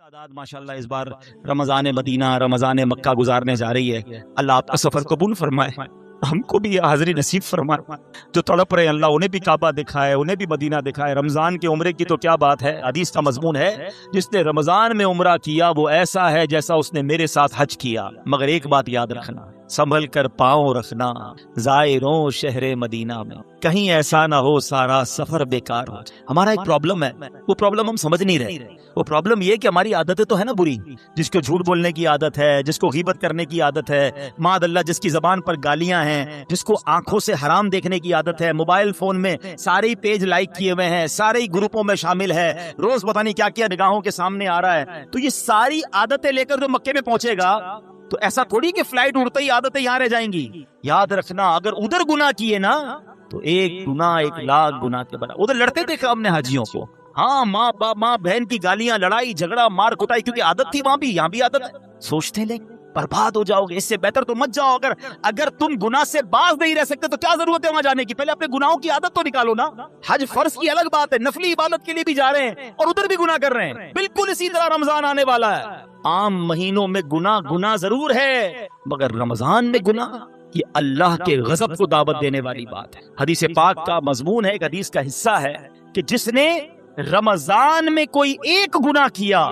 تعداد ماشاءاللہ اس بار رمضان مدینہ رمضان مکہ گزارنے جا رہی ہے. اللہ آپ کا سفر قبول فرمائے, ہم کو بھی حاضری نصیب فرمائے. جو تڑپ رہے ہیں اللہ انہیں بھی کعبہ دکھائے, انہیں بھی مدینہ دکھائے. رمضان کے عمرے کی تو کیا بات ہے, حدیث کا مضمون ہے جس نے رمضان میں عمرہ کیا وہ ایسا ہے جیسا اس نے میرے ساتھ حج کیا. مگر ایک بات یاد رکھنا, سنبھل کر پاؤں رکھنا زائروں شہر مدینہ میں, کہیں ایسا نہ ہو سارا سفر بیکار ہو. ہمارا ایک پرابلم ہے, وہ پرابلم ہم سمجھ نہیں رہے. وہ پرابلم یہ کہ ہماری عادتیں تو ہے نا بری, جس کو جھوٹ بولنے کی عادت ہے, جس کو غیبت کرنے کی عادت ہے, معاذ اللہ جس کی زبان پر گالیاں ہیں, جس کو آنکھوں سے حرام دیکھنے کی عادت ہے, موبائل فون میں سارے پیج لائک کیے ہوئے ہیں, سارے گروپوں میں شامل ہے, روز پتہ نہیں کیا کیا نگاہوں کے سامنے آ رہا ہے. تو یہ ساری عادتیں لے کر جو مکے میں پہنچے گا تو ایسا تھوڑی کہ فلائٹ اڑتے ہی عادتیں یہاں رہ جائیں گی. یاد رکھنا اگر ادھر گناہ کیے نا تو ایک گناہ 1,00,000 گناہ کے برابر. ادھر لڑتے دیکھا ہم نے حاجیوں کو, ہاں ماں باپ ماں بہن کی گالیاں, لڑائی جھگڑا, مار کٹائی, کیونکہ عادت تھی وہاں بھی, یہاں بھی عادت ہے. سوچتے لیں برباد ہو جاؤ گے, اس سے بہتر تو مت جاؤ. اگر تم گناہ سے باز نہیں رہ سکتے تو کیا ضرورت ہے وہاں جانے کی, پہلے اپنے گناہوں کی عادت تو نکالو نا. حج فرض کی الگ بات ہے, نفلی عبادت کے لیے بھی جا رہے ہیں اور ادھر بھی گناہ کر رہے ہیں. بالکل اسی طرح رمضان آنے والا ہے. عام مہینوں میں گناہ ضرور ہے, مگر رمضان میں گناہ یہ اللہ کے غضب کو دعوت دینے والی بات ہے. حدیث پاک کا مضمون ہے, ایک حدیث کا حصہ ہے کہ جس نے رمضان میں کوئی ایک گناہ کیا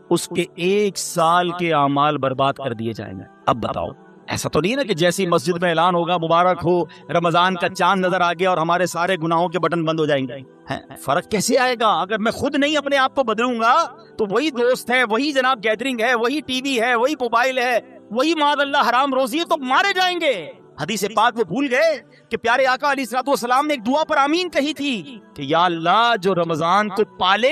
اس کے 1 سال کے اعمال برباد کر دیے جائیں گے. اب بتاؤ, ایسا تو نہیں ہے نا کہ جیسی مسجد میں اعلان ہوگا مبارک ہو رمضان کا چاند نظر آ گیا اور ہمارے سارے گناہوں کے بٹن بند ہو جائیں گے. فرق کیسے آئے گا اگر میں خود نہیں اپنے آپ کو بدلوں گا؟ تو وہی دوست ہے, وہی جناب گیدرنگ ہے, وہی ٹی وی ہے, وہی موبائل ہے, وہی معاذ اللہ حرام روزی ہے, تو مارے جائیں گے. حدیث پاک وہ بھول گئے کہ پیارے آقا علیہ الصلوۃ والسلام نے ایک دعا پر آمین کہی تھی کہ یا اللہ جو رمضان کو پالے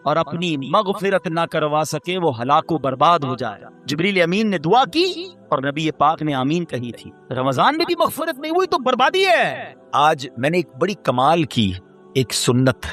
اور اپنی مغفرت نہ کروا سکے وہ ہلاک و برباد ہو جائے. جبریل امین نے دعا کی اور نبی پاک نے آمین کہی تھی. رمضان میں بھی مغفرت نہیں ہوئی تو بربادی ہے. آج میں نے ایک بڑی کمال کی ایک سنت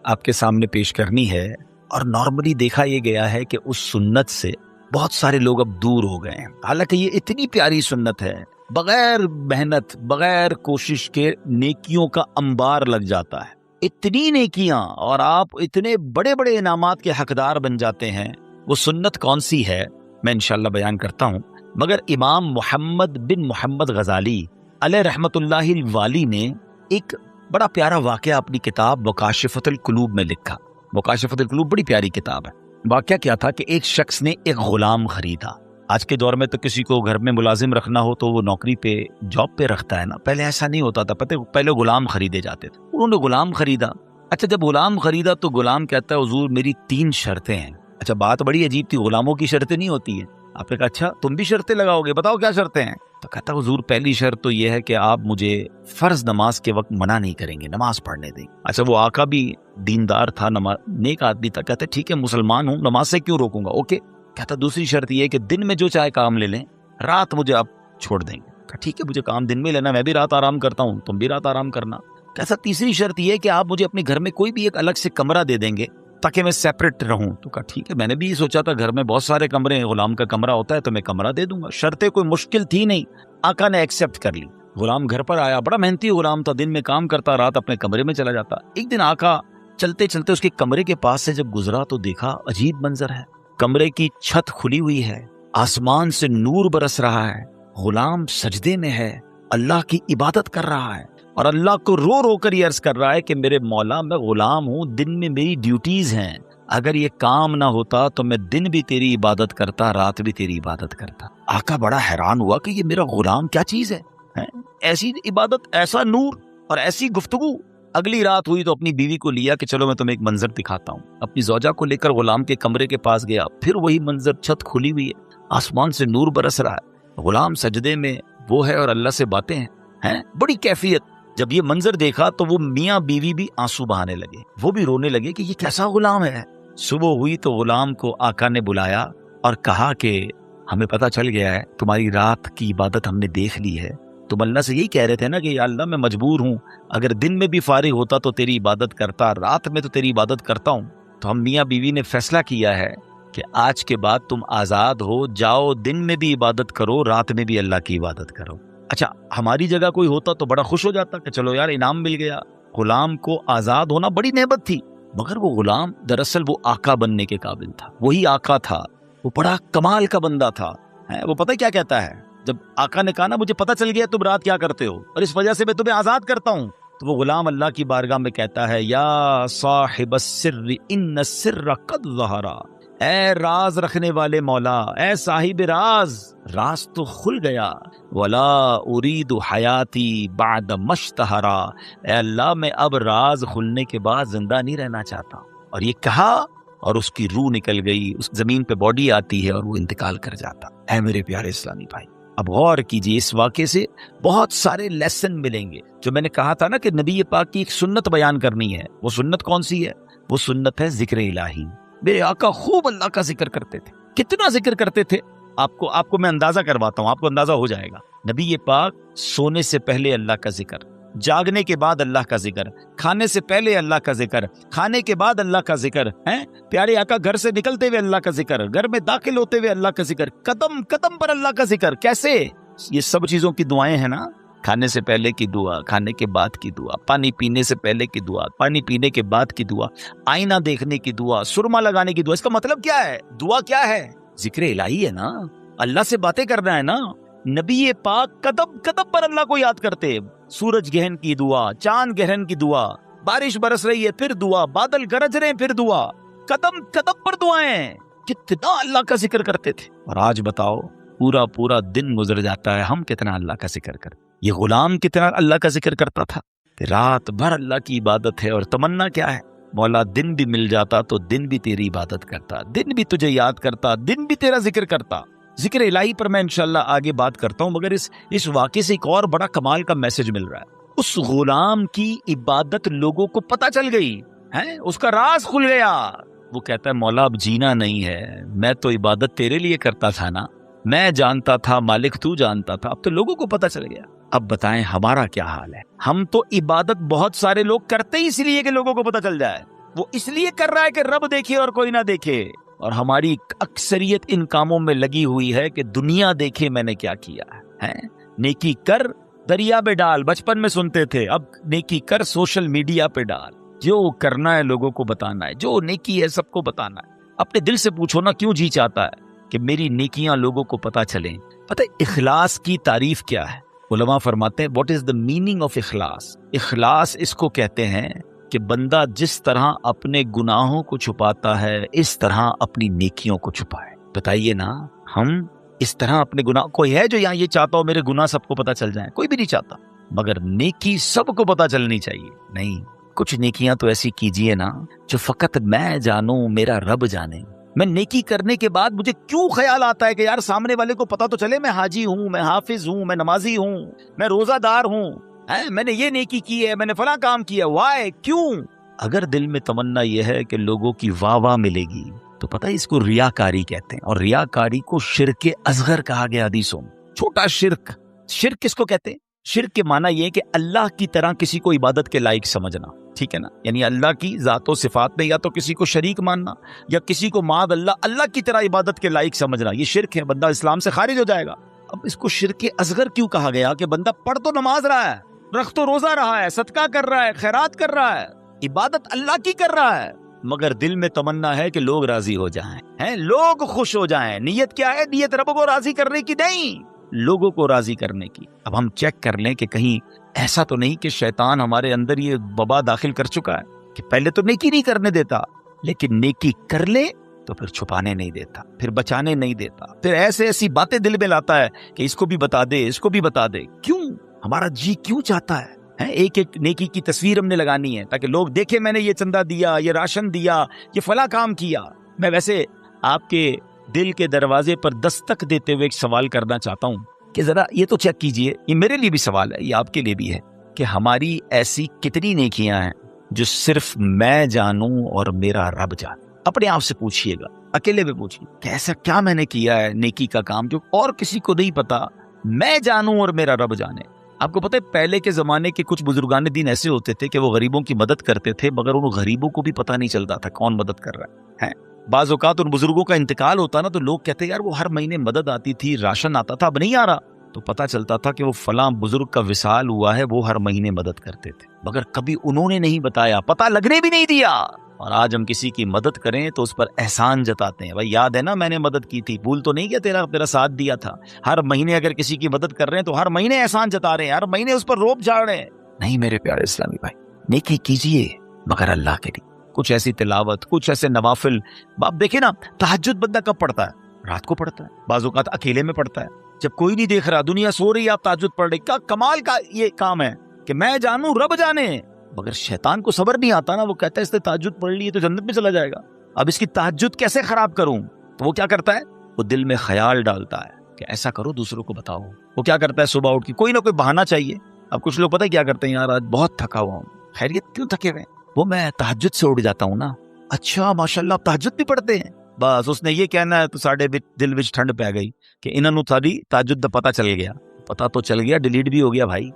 آپ کے سامنے پیش کرنی ہے, اور نارملی دیکھا یہ گیا ہے کہ اس سنت سے بہت سارے لوگ اب دور ہو گئے ہیں. حالانکہ یہ اتنی پیاری سنت ہے, بغیر محنت بغیر کوشش کے نیکیوں کا انبار لگ جاتا ہے. اتنی نیکیاں اور آپ اتنے بڑے بڑے انعامات کے حقدار بن جاتے ہیں. وہ سنت کون سی ہے میں انشاءاللہ بیان کرتا ہوں, مگر امام محمد بن محمد غزالی علیہ رحمت اللہ الوالی نے ایک بڑا پیارا واقعہ اپنی کتاب مکاشفۃ القلوب میں لکھا. مکاشفۃ القلوب بڑی پیاری کتاب ہے. واقعہ کیا تھا کہ ایک شخص نے ایک غلام خریدا. آج کے دور میں تو کسی کو گھر میں ملازم رکھنا ہو تو وہ نوکری پہ جاب پہ رکھتا ہے نا, پہلے ایسا نہیں ہوتا تھا. پہلے غلام خریدے جاتے تھے. انہوں نے غلام خریدا. اچھا جب غلام خریدا تو غلام کہتا ہے حضور میری 3 شرطیں ہیں. اچھا بات بڑی عجیب تھی, غلاموں کی شرطیں نہیں ہوتی ہیں. آپ نے کہا اچھا تم بھی شرطیں لگاؤ گے, بتاؤ کیا شرطیں ہیں؟ تو کہتا حضور پہلی شرط تو یہ ہے کہ آپ مجھے فرض نماز کے وقت منع نہیں کریں گے, نماز پڑھنے دیں. اچھا وہ آقا بھی دیندار تھا, نیک آدمی تھا. کہتا ٹھیک ہے مسلمان ہوں, نماز سے کیوں روکوں گا, اوکے. کہتا دوسری شرط یہ ہے کہ دن میں جو چاہے کام لے لیں, رات مجھے آپ چھوڑ دیں گے. کہا ٹھیک ہے مجھے کام دن میں لینا, میں بھی رات آرام کرتا ہوں, تم بھی رات آرام کرنا. کیسا تیسری شرط یہ ہے کہ آپ مجھے اپنے گھر میں کوئی بھی ایک الگ سے کمرہ دے دیں گے تاکہ میں سیپریٹ رہوں. تو کہا ٹھیک ہے, میں نے بھی یہ سوچا تھا گھر میں بہت سارے کمرے ہیں, غلام کا کمرہ ہوتا ہے تو میں کمرہ دے دوں گا. شرطیں کوئی مشکل تھی نہیں, آقا نے ایکسیپٹ کر لی. غلام گھر پر آیا, بڑا محنتی غلام تھا, دن میں کام کرتا, رات اپنے کمرے میں چلا جاتا. ایک دن آقا چلتے چلتے اس کے کمرے کے پاس سے جب گزرا تو دیکھا عجیب منظر ہے. کمرے کی چھت کھلی ہوئی ہے, آسمان سے نور برس رہا ہے, غلام سجدے میں ہے, اللہ کی عبادت کر رہا ہے اور اللہ کو رو رو کر یہ عرض کر رہا ہے کہ میرے مولا میں غلام ہوں, دن میں میری ڈیوٹیز ہیں, اگر یہ کام نہ ہوتا تو میں دن بھی تیری عبادت کرتا, رات بھی تیری عبادت کرتا. آقا بڑا حیران ہوا کہ یہ میرا غلام کیا چیز ہے, ایسی عبادت, ایسا نور اور ایسی گفتگو. اگلی رات ہوئی تو اپنی بیوی کو لیا کہ چلو میں تمہیں ایک منظر دکھاتا ہوں. اپنی زوجہ کو لے کر غلام کے کمرے کے پاس گیا, پھر وہی منظر, چھت کھلی ہوئی ہے, آسمان سے نور برس رہا ہے, غلام سجدے میں وہ ہے اور اللہ سے باتیں ہیں, بڑی کیفیت. جب یہ منظر دیکھا تو وہ میاں بیوی بھی آنسو بہانے لگے, وہ بھی رونے لگے کہ یہ کیسا غلام ہے. صبح ہوئی تو غلام کو آقا نے بلایا اور کہا کہ ہمیں پتہ چل گیا ہے تمہاری رات کی عبادت ہم نے دیکھ لی ہے. تم اللہ سے یہی کہہ رہے تھے نا کہ یا اللہ میں مجبور ہوں, اگر دن میں بھی فارغ ہوتا تو تیری عبادت کرتا, رات میں تو تیری عبادت کرتا ہوں. تو ہم میاں بیوی نے فیصلہ کیا ہے کہ آج کے بعد تم آزاد ہو, جاؤ دن میں بھی عبادت کرو, رات میں بھی اللہ کی عبادت کرو. اچھا ہماری جگہ کوئی ہوتا تو بڑا خوش ہو جاتا کہ چلو یار انعام مل گیا. غلام کو آزاد ہونا بڑی نعمت تھی, مگر وہ غلام دراصل وہ آقا بننے کے قابل تھا، وہی آقا تھا، وہ بڑا کمال کا بندہ تھا۔ وہ پتہ کیا کہتا ہے، جب آقا نے کہا نا مجھے پتہ چل گیا تم رات کیا کرتے ہو اور اس وجہ سے میں تمہیں آزاد کرتا ہوں، تو وہ غلام اللہ کی بارگاہ میں کہتا ہے یا صاحب السر ان السر قد ظہر، اے راز رکھنے والے مولا، اے صاحب راز، راز تو کھل گیا، ولا ارید حیاتی بعد مشتہرا، اے اللہ میں اب راز کھلنے کے بعد زندہ نہیں رہنا چاہتا۔ اور یہ کہا اور اس کی روح نکل گئی، اس زمین پہ باڈی آتی ہے اور وہ انتقال کر جاتا۔ اے میرے پیارے اسلامی بھائی، اب غور کیجئے، اس واقعے سے بہت سارے لیسن ملیں گے۔ جو میں نے کہا تھا نا کہ نبی پاک کی ایک سنت بیان کرنی ہے، وہ سنت کون سی ہے؟ وہ سنت ہے ذکر الہی۔ میرے آقا خوب اللہ کا ذکر کرتے تھے، کتنا ذکر کرتے تھے، آپ کو میں اندازہ کرواتا ہوں، آپ کو اندازہ ہو جائے گا۔ نبی پاک سونے سے پہلے اللہ کا ذکر، جاگنے کے بعد اللہ کا ذکر، کھانے سے پہلے اللہ کا ذکر، کھانے کے بعد اللہ کا ذکر ہے، پیارے آقا گھر سے نکلتے ہوئے اللہ کا ذکر، گھر میں داخل ہوتے ہوئے اللہ کا ذکر، قدم قدم پر اللہ کا ذکر۔ کیسے؟ یہ سب چیزوں کی دعائیں ہیں نا، کھانے سے پہلے کی دعا، کھانے کے بعد کی دعا، پانی پینے سے پہلے کی دعا، پانی پینے کے بعد کی دعا، آئینہ دیکھنے کی دعا، سرما لگانے کی دعا۔ اس کا مطلب کیا ہے؟ دعا کیا ہے؟ ذکر الہی ہے نا، اللہ سے باتیں کرنا ہے نا۔ نبی پاک قدم قدم پر اللہ کو یاد کرتے، سورج گہن کی دعا، چاند گہن کی دعا، بارش برس رہی ہے پھر دعا، بادل گرج رہے ہیں پھر دعا، قدم قدم پر دعائیں، کتنا اللہ کا ذکر کرتے تھے۔ اور آج بتاؤ، پورا دن گزر جاتا ہے، ہم کتنا اللہ کا ذکر کرتے؟ یہ غلام کتنا اللہ کا ذکر کرتا تھا، رات بھر اللہ کی عبادت ہے، اور تمنا کیا ہے؟ مولا دن بھی مل جاتا تو دن بھی تیری عبادت کرتا، دن بھی تجھے یاد کرتا، دن بھی تیرا ذکر کرتا۔ ذکر الہی پر میں انشاءاللہ آگے بات کرتا ہوں، مگر اس واقعے سے ایک اور بڑا کمال کا میسج مل رہا ہے۔ اس غلام کی عبادت لوگوں کو پتہ چل گئی ہے، اس کا راز کھل گیا۔ وہ کہتا ہے مولا اب جینا نہیں ہے، میں تو عبادت تیرے لیے کرتا تھا نا، میں جانتا تھا مالک تو جانتا تھا، اب تو لوگوں کو پتہ چل گیا۔ اب بتائیں ہمارا کیا حال ہے؟ ہم تو عبادت بہت سارے لوگ کرتے ہی اس لیے کہ لوگوں کو پتہ چل جائے، وہ اس لیے کر رہا ہے کہ رب دیکھے اور کوئی نہ دیکھے، اور ہماری اکثریت ان کاموں میں لگی ہوئی ہے کہ دنیا دیکھے میں نے کیا کیا ہے۔ نیکی کر دریا پہ ڈال، بچپن میں سنتے تھے، اب نیکی کر سوشل میڈیا پہ ڈال، جو کرنا ہے لوگوں کو بتانا ہے، جو نیکی ہے سب کو بتانا ہے۔ اپنے دل سے پوچھو نا، کیوں جی چاہتا ہے کہ میری نیکیاں لوگوں کو پتہ چلیں؟ پتہ اخلاص کی تعریف کیا ہے؟ علماء فرماتے ہیں what is the meaning of اخلاص؟ اخلاص اس کو کہتے ہیں کہ بندہ جس طرح اپنے گناہوں کو چھپاتا ہے اس طرح اپنی نیکیوں کو چھپائے۔ بتائیے نا، ہم اس طرح اپنے گناہ، کوئی ہے جو یہاں یہ چاہتا ہو میرے گناہ سب کو پتہ چل جائیں؟ کوئی بھی نہیں چاہتا، مگر نیکی سب کو پتہ چلنی چاہیے۔ نہیں، کچھ نیکیاں تو ایسی کیجئے نا جو فقط میں جانوں، میرا رب جانے۔ میں نیکی کرنے کے بعد مجھے کیوں خیال آتا ہے کہ یار سامنے والے کو پتہ تو چلے میں حاجی ہوں، میں حافظ ہوں، میں نمازی ہوں، میں روزہ دار ہوں، میں نے یہ نیکی کی ہے، میں نے فلاں کام کیا، وائے، کیوں؟ اگر دل میں تمنا یہ ہے کہ لوگوں کی واہ ملے گی تو پتہ ہے اس کو ریاکاری کہتے ہیں، اور ریاکاری کو شرک اصغر کہا گیا حدیثوں میں۔ چھوٹا شرک، شرک کس کو کہتے ہیں؟ شرک کے معنی یہ ہے کہ اللہ کی طرح کسی کو عبادت کے لائق سمجھنا، ٹھیک ہے نا، یعنی اللہ کی ذات و صفات میں یا تو کسی کو شریک ماننا یا کسی کو معاذ اللہ کی طرح عبادت کے لائق سمجھنا، یہ شرک ہے، بندہ اسلام سے خارج ہو جائے گا۔ اب اس کو شرک اصغر کیوں کہا گیا؟ کہ بندہ پڑھ تو نماز رہا ہے، رکھ تو روزہ رہا ہے، صدقہ کر رہا ہے، خیرات کر رہا ہے، عبادت اللہ کی کر رہا ہے، مگر دل میں تمنا ہے کہ لوگ راضی ہو جائیں، لوگ خوش ہو جائیں۔ نیت کیا ہے؟ نیت رب کو راضی کرنے کی نہیں، لوگوں کو راضی کرنے کی۔ اب ہم چیک کر لیں کہ کہیں ایسا تو نہیں کہ شیطان ہمارے اندر یہ وبا داخل کر چکا ہے کہ پہلے تو نیکی نہیں کرنے دیتا، لیکن نیکی کر لے تو پھر چھپانے نہیں دیتا، پھر بچانے نہیں دیتا، پھر ایسی باتیں دل میں لاتا ہے کہ اس کو بھی بتا دے، اس کو بھی بتا دے۔ کیوں؟ ہمارا جی کیوں چاہتا ہے ایک ایک نیکی کی تصویر ہم نے لگانی ہے تاکہ لوگ دیکھیں میں نے یہ چندہ دیا، یہ راشن دیا، یہ فلاں کام کیا۔ میں ویسے آپ کے دل کے دروازے پر دستک دیتے ہوئے ایک سوال کرنا چاہتا ہوں کہ ذرا یہ تو چیک کیجئے، یہ میرے لیے بھی سوال ہے، یہ آپ کے لیے بھی ہے، کہ ہماری ایسی کتنی نیکیاں ہیں جو صرف میں جانوں اور میرا رب جانے؟ اپنے آپ سے پوچھئے گا، اکیلے میں پوچھئے کہ ایسا کیا میں نے کیا ہے نیکی کا کام جو اور کسی کو نہیں پتا، میں جانوں اور میرا رب جانے۔ آپ کو پتہ ہے پہلے کے زمانے کے کچھ بزرگان دین ایسے ہوتے تھے کہ وہ غریبوں کی مدد کرتے تھے، مگر ان غریبوں کو بھی پتہ نہیں چلتا تھا کون مدد کر رہا ہے۔ بعض اوقات ان بزرگوں کا انتقال ہوتا نا تو لوگ کہتے یار وہ ہر مہینے مدد آتی تھی، راشن آتا تھا، اب نہیں آ رہا، تو پتہ چلتا تھا کہ وہ فلاں بزرگ کا وصال ہوا ہے، وہ ہر مہینے مدد کرتے تھے، مگر کبھی انہوں نے نہیں بتایا، پتہ لگنے بھی نہیں دیا۔ اور آج ہم کسی کی مدد کریں تو اس پر احسان جتاتے ہیں. بھائی یاد ہے نا میں نے مدد کی تھی, بھول تو نہیں کیا تیرا ساتھ دیا تھا. ہر مہینے اگر کسی کی مدد کر رہے ہیں تو ہر مہینے احسان جتا رہے ہیں, ہر مہینے اس پر روب جھاڑ رہے ہیں. نہیں میرے پیارے اسلامی بھائی, نیکی کیجئے مگر اللہ کے لیے. کچھ ایسی تلاوت, کچھ ایسے نوافل. آپ دیکھیں نا تہجد بندہ کب پڑھتا ہے؟ رات کو پڑھتا ہے, بعض اوقات اکیلے میں پڑھتا ہے جب کوئی نہیں دیکھ رہا, دنیا سو رہی ہے, آپ تہجد پڑھ رہے. کیا کمال کا یہ کام ہے کہ میں جانوں رب جانے. مگر شیطان کو صبر نہیں آتا نا, وہ کہتا ہے اس نے تہجد پڑھ لی ہے تو جنت میں چلا جائے گا, اب اس کی تہجد کیسے خراب کروں. تو وہ کیا کرتا ہے, وہ دل میں خیال ڈالتا ہے کہ ایسا کرو دوسروں کو بتاؤ. وہ کیا کرتا ہے, صبح اٹھ کے کوئی نہ کوئی بہانہ چاہیے. اب کچھ لوگ پتہ ہے کیا کرتے ہیں, یار آج بہت تھکا ہوا ہوں. خیریت کیوں تھکے ہوئے؟ وہ میں تہجد سے اٹھ جاتا ہوں نا. اچھا ماشاءاللہ آپ تہجد بھی پڑھتے ہیں. بس اس نے یہ کہنا ہے تو ساڈے دل وچ ٹھنڈ پی گئی کہ انہاں نوں تھاری تہجد دا پتہ چل گیا. پتہ تو چل گیا, ڈیلیٹ بھی ہو گیا بھائی.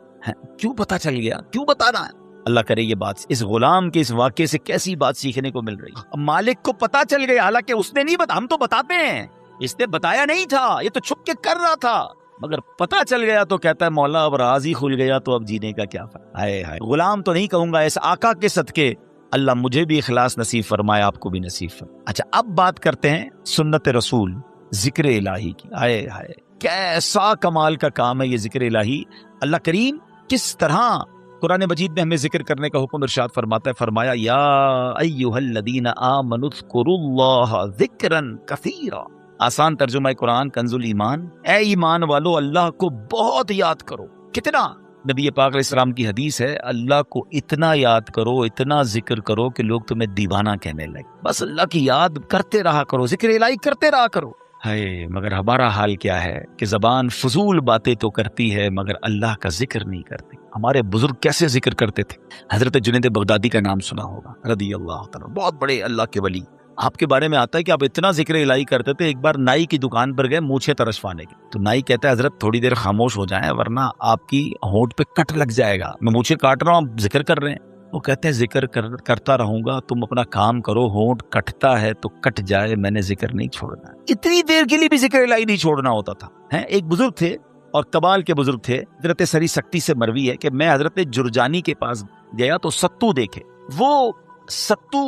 کیوں پتہ چل گیا, کیوں بتانا ہے؟ اللہ کرے یہ بات اس غلام کے اس واقعے سے کیسی بات سیکھنے کو مل رہی. مالک کو پتہ چل گیا, حالانکہ اس نے نہیں ہم تو بتاتے ہیں, اس نے بتایا نہیں تھا, یہ تو چھپ کے کر رہا تھا, مگر پتہ چل گیا تو کہتا ہے مولا اب راز ہی کھل گیا تو اب جینے کا کیا فائدہ. ہائے ہائے, غلام تو نہیں کہوں گا, اس آقا کے صدقے اللہ مجھے بھی اخلاص نصیب فرمائے, آپ کو بھی نصیب فرمائے. اچھا اب بات کرتے ہیں سنت رسول, ذکر الہی کی. ہائے ہائے کیسا کمال کا کام ہے یہ ذکر الہی. اللہ کریم کس طرح قرآن مجید میں ہمیں ذکر کرنے کا حکم ارشاد فرماتا ہے. فرمایا یا ایھا الذین آمنوا اذکروا اللہ ذکرا کثیرا. آسان ترجمہ قرآن کنز الایمان, اے ایمان والو اللہ کو بہت یاد کرو. کتنا؟ نبی پاک علیہ السلام کی حدیث ہے, اللہ کو اتنا یاد کرو, اتنا ذکر کرو کہ لوگ تمہیں دیوانہ کہنے لگے. بس اللہ کی یاد کرتے رہا کرو, ذکر الہی کرتے رہا کرو. ہے مگر ہمارا حال کیا ہے کہ زبان فضول باتیں تو کرتی ہے مگر اللہ کا ذکر نہیں کرتی. ہمارے بزرگ کیسے ذکر کرتے تھے. حضرت جنید بغدادی کا نام سنا ہوگا رضی اللہ تعالیٰ, بہت بڑے اللہ کے ولی. آپ کے بارے میں آتا ہے کہ آپ اتنا ذکر الہی کرتے تھے, ایک بار نائی کی دکان پر گئے مونچھیں ترشوانے کی, تو نائی کہتا ہے حضرت تھوڑی دیر خاموش ہو جائیں ورنہ آپ کی ہونٹ پہ کٹ لگ جائے گا, میں مونچھیں کاٹ رہا ہوں آپ ذکر کر رہے ہیں. وہ کہتے ہیں ذکر کرتا رہوں گا, تم اپنا کام کرو, ہونٹ کٹتا ہے تو کٹ جائے, میں نے ذکر نہیں چھوڑنا. اتنی دیر کے لیے بھی ذکر الہی نہیں چھوڑنا ہوتا تھا. ایک بزرگ تھے اور کبال کے بزرگ تھے, حضرت سری سکتی سے مروی ہے کہ میں حضرت جرجانی کے پاس گیا تو ستو دیکھے, وہ ستو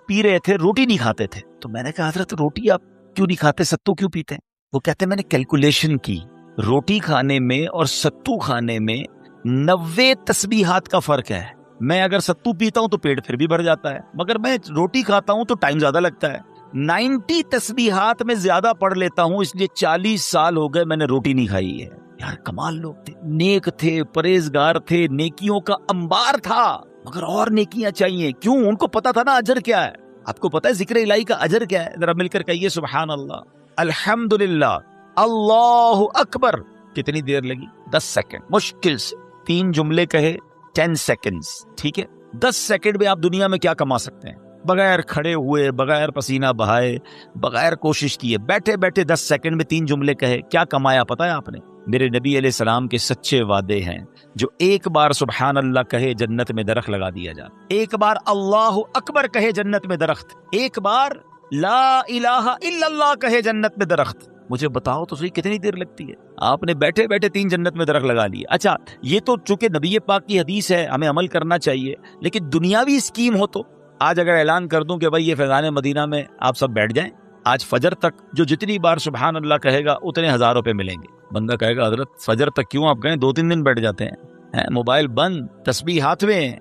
پی رہے تھے, روٹی نہیں کھاتے تھے. تو میں نے کہا حضرت روٹی آپ کیوں نہیں کھاتے, ستو کیوں پیتے ہیں؟ وہ کہتے ہیں میں نے کیلکولیشن کی, روٹی کھانے میں اور ستو کھانے میں 90 تسبیحات کا فرق ہے. میں اگر ستو پیتا ہوں تو پیٹ پھر بھی بھر جاتا ہے, مگر میں روٹی کھاتا ہوں تو ٹائم زیادہ لگتا ہے. 90 تسبیحات میں زیادہ پڑھ لیتا ہوں, اس لیے 40 سال ہو گئے میں نے روٹی نہیں کھائی ہے. یار کمال لوگ تھے, نیک تھے, پرہیزگار تھے, نیکیوں کا انبار تھا, مگر اور نیکیاں چاہیے. کیوں؟ ان کو پتا تھا نا اجر کیا ہے. آپ کو پتا ہے ذکر الہی کا اجر کیا ہے؟ ذرا مل کر کہیے سبحان اللہ, الحمدللہ, اللہ اکبر. کتنی دیر لگی؟ 10 سیکنڈ. مشکل سے 3 جملے کہے 10 سیکنڈز, ٹھیک ہے. 10 سیکنڈ میں آپ دنیا میں کیا کما سکتے ہیں؟ بغیر کھڑے ہوئے, بغیر پسینہ بہائے, بغیر کوشش کیے, بیٹھے بیٹھے 10 سیکنڈ میں 3 جملے کہے, کیا کمایا پتا ہے آپ نے؟ میرے نبی علیہ السلام کے سچے وعدے ہیں, جو ایک بار سبحان اللہ کہے جنت میں درخت لگا دیا جاتا, ایک بار اللہ اکبر کہے جنت میں درخت, ایک بار لا الہ الا اللہ کہے جنت میں درخت. مجھے بتاؤ تو صحیح کتنی دیر لگتی ہے؟ آپ نے بیٹھے بیٹھے 3 جنت میں درخت لگا لیے. اچھا یہ تو چونکہ نبی پاک کی حدیث ہے, ہمیں عمل کرنا چاہیے, لیکن دنیاوی اسکیم ہو تو آج اگر اعلان کر دوں کہ بھائی یہ فیضان مدینہ میں آپ سب بیٹھ جائیں, آج فجر تک جو جتنی بار سبحان اللہ کہے گا اتنے 1000 روپے ملیں گے. بندہ کہے گا حضرت فجر تک کیوں آپ کہیں, 2-3 دن بیٹھ جاتے ہیں, موبائل بند, تسبیح ہاتھ میں,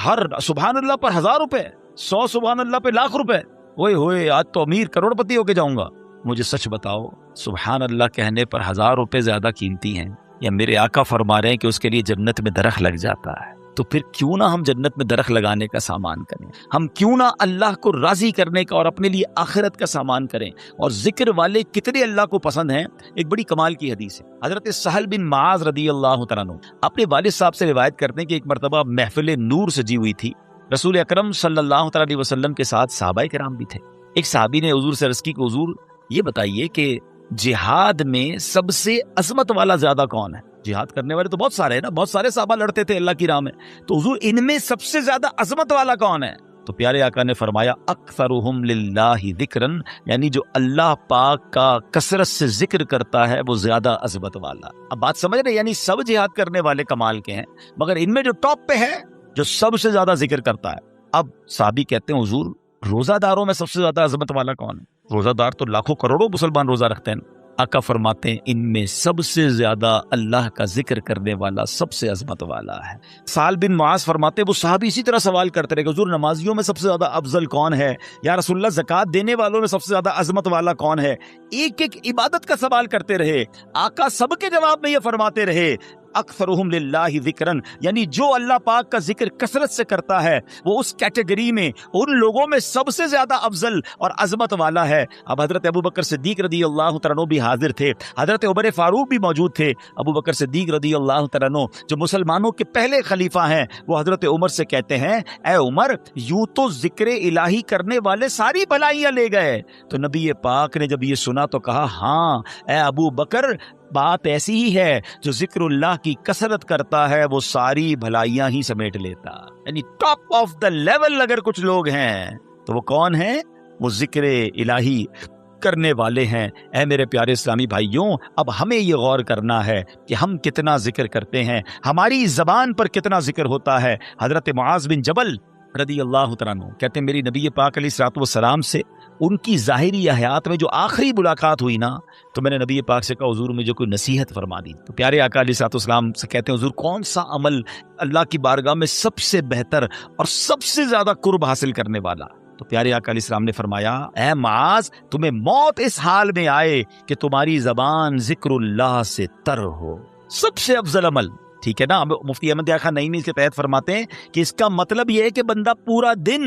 ہر سبحان اللہ پر 1000 روپے, 100 سبحان اللہ پہ لاکھ روپے. اوئے ہوئے آج تو امیر کروڑ پتی ہو کے جاؤں گا. مجھے سچ بتاؤ, سبحان اللہ کہنے پر 1000 روپے زیادہ قیمتی ہیں, یا میرے آقا فرما رہے ہیں کہ اس کے لیے جنت میں درخت لگ جاتا ہے؟ تو پھر کیوں نہ ہم جنت میں درخت لگانے کا سامان کریں, ہم کیوں نہ اللہ کو راضی کرنے کا اور اپنے لیے آخرت کا سامان کریں. اور ذکر والے کتنے اللہ کو پسند ہیں. ایک بڑی کمال کی حدیث ہے, حضرت سہل بن معاذ رضی اللہ تعالیٰ عنہ اپنے والد صاحب سے روایت کرتے ہیں کہ ایک مرتبہ محفل نور سجی ہوئی تھی, رسول اکرم صلی اللہ تعالیٰ علیہ وسلم کے ساتھ صحابہ کرام بھی تھے. ایک صحابی نے حضور سے عرض کی کہ حضور یہ بتائیے کہ جہاد میں سب سے عظمت والا زیادہ کون ہے؟ جہاد کرنے والے تو بہت سارے ہیں نا, بہت سارے صحابہ لڑتے تھے اللہ کی راہ میں, تو حضور ان میں سب سے زیادہ عظمت والا کون ہے؟ تو پیارے آقا نے فرمایا اکثرہم للہ ذکرن, یعنی جو اللہ پاک کا کثرت سے ذکر کرتا ہے وہ زیادہ عظمت والا. اب بات سمجھ رہے, یعنی سب جہاد کرنے والے کمال کے ہیں, مگر ان میں جو ٹاپ پہ ہے جو سب سے زیادہ ذکر کرتا ہے. اب صحابی کہتے ہیں حضور روزہ داروں میں سب سے زیادہ عظمت والا کون ہے؟ روزہ دار تو لاکھوں کروڑوں مسلمان روزہ رکھتے ہیں. آقا فرماتے ہیں ان میں سب سے زیادہ اللہ کا ذکر کرنے والا سب سے عظمت والا ہے. سال بن معاذ فرماتے وہ صحابی اسی طرح سوال کرتے رہے کہ حضور نمازیوں میں سب سے زیادہ افضل کون ہے؟ یا رسول اللہ زکوٰۃ دینے والوں میں سب سے زیادہ عظمت والا کون ہے؟ ایک ایک عبادت کا سوال کرتے رہے. آقا سب کے جواب میں یہ فرماتے رہے اکثرہم للہ ذکرن، یعنی جو اللہ پاک کا ذکر کثرت سے کرتا ہے وہ اس کیٹیگری میں ان لوگوں میں سب سے زیادہ افضل اور عظمت والا ہے. اب حضرت ابو بکر صدیق رضی اللہ تعالیٰ عنہ بھی حاضر تھے، حضرت عمر فاروق بھی موجود تھے. ابو بکر صدیق رضی اللہ تعالیٰ عنہ جو مسلمانوں کے پہلے خلیفہ ہیں، وہ حضرت عمر سے کہتے ہیں اے عمر یوں تو ذکر الہی کرنے والے ساری بھلائیاں لے گئے. تو نبی پاک نے جب یہ سنا تو کہا ہاں اے ابو بکر بات ایسی ہی ہے، جو ذکر اللہ کی کثرت کرتا ہے وہ ساری بھلائیاں ہی سمیٹ لیتا. یعنی ٹاپ آف دا لیول اگر کچھ لوگ ہیں تو وہ کون ہیں؟ وہ ذکر الہی کرنے والے ہیں. اے میرے پیارے اسلامی بھائیوں، اب ہمیں یہ غور کرنا ہے کہ ہم کتنا ذکر کرتے ہیں، ہماری زبان پر کتنا ذکر ہوتا ہے. حضرت معاذ بن جبل رضی اللہ تعالیٰ عنہ کہتے ہیں میری نبی پاک علیہ الصلوۃ والسلام سے ان کی ظاہری حیات میں جو آخری ملاقات ہوئی نا، تو میں نے نبی پاک سے کہا حضور مجھے کوئی نصیحت فرما دی. تو پیارے آقا علیہ الصلوۃ والسلام سے کہتے ہیں حضور کون سا عمل اللہ کی بارگاہ میں سب سے بہتر اور سب سے زیادہ قرب حاصل کرنے والا؟ تو پیارے آقا علیہ السلام نے فرمایا اے معاذ تمہیں موت اس حال میں آئے کہ تمہاری زبان ذکر اللہ سے تر ہو، سب سے افضل عمل. ٹھیک ہے نا. مفتی احمد خان نعیمی اس کے تحت فرماتے ہیں کہ اس کا مطلب یہ ہے کہ بندہ پورا دن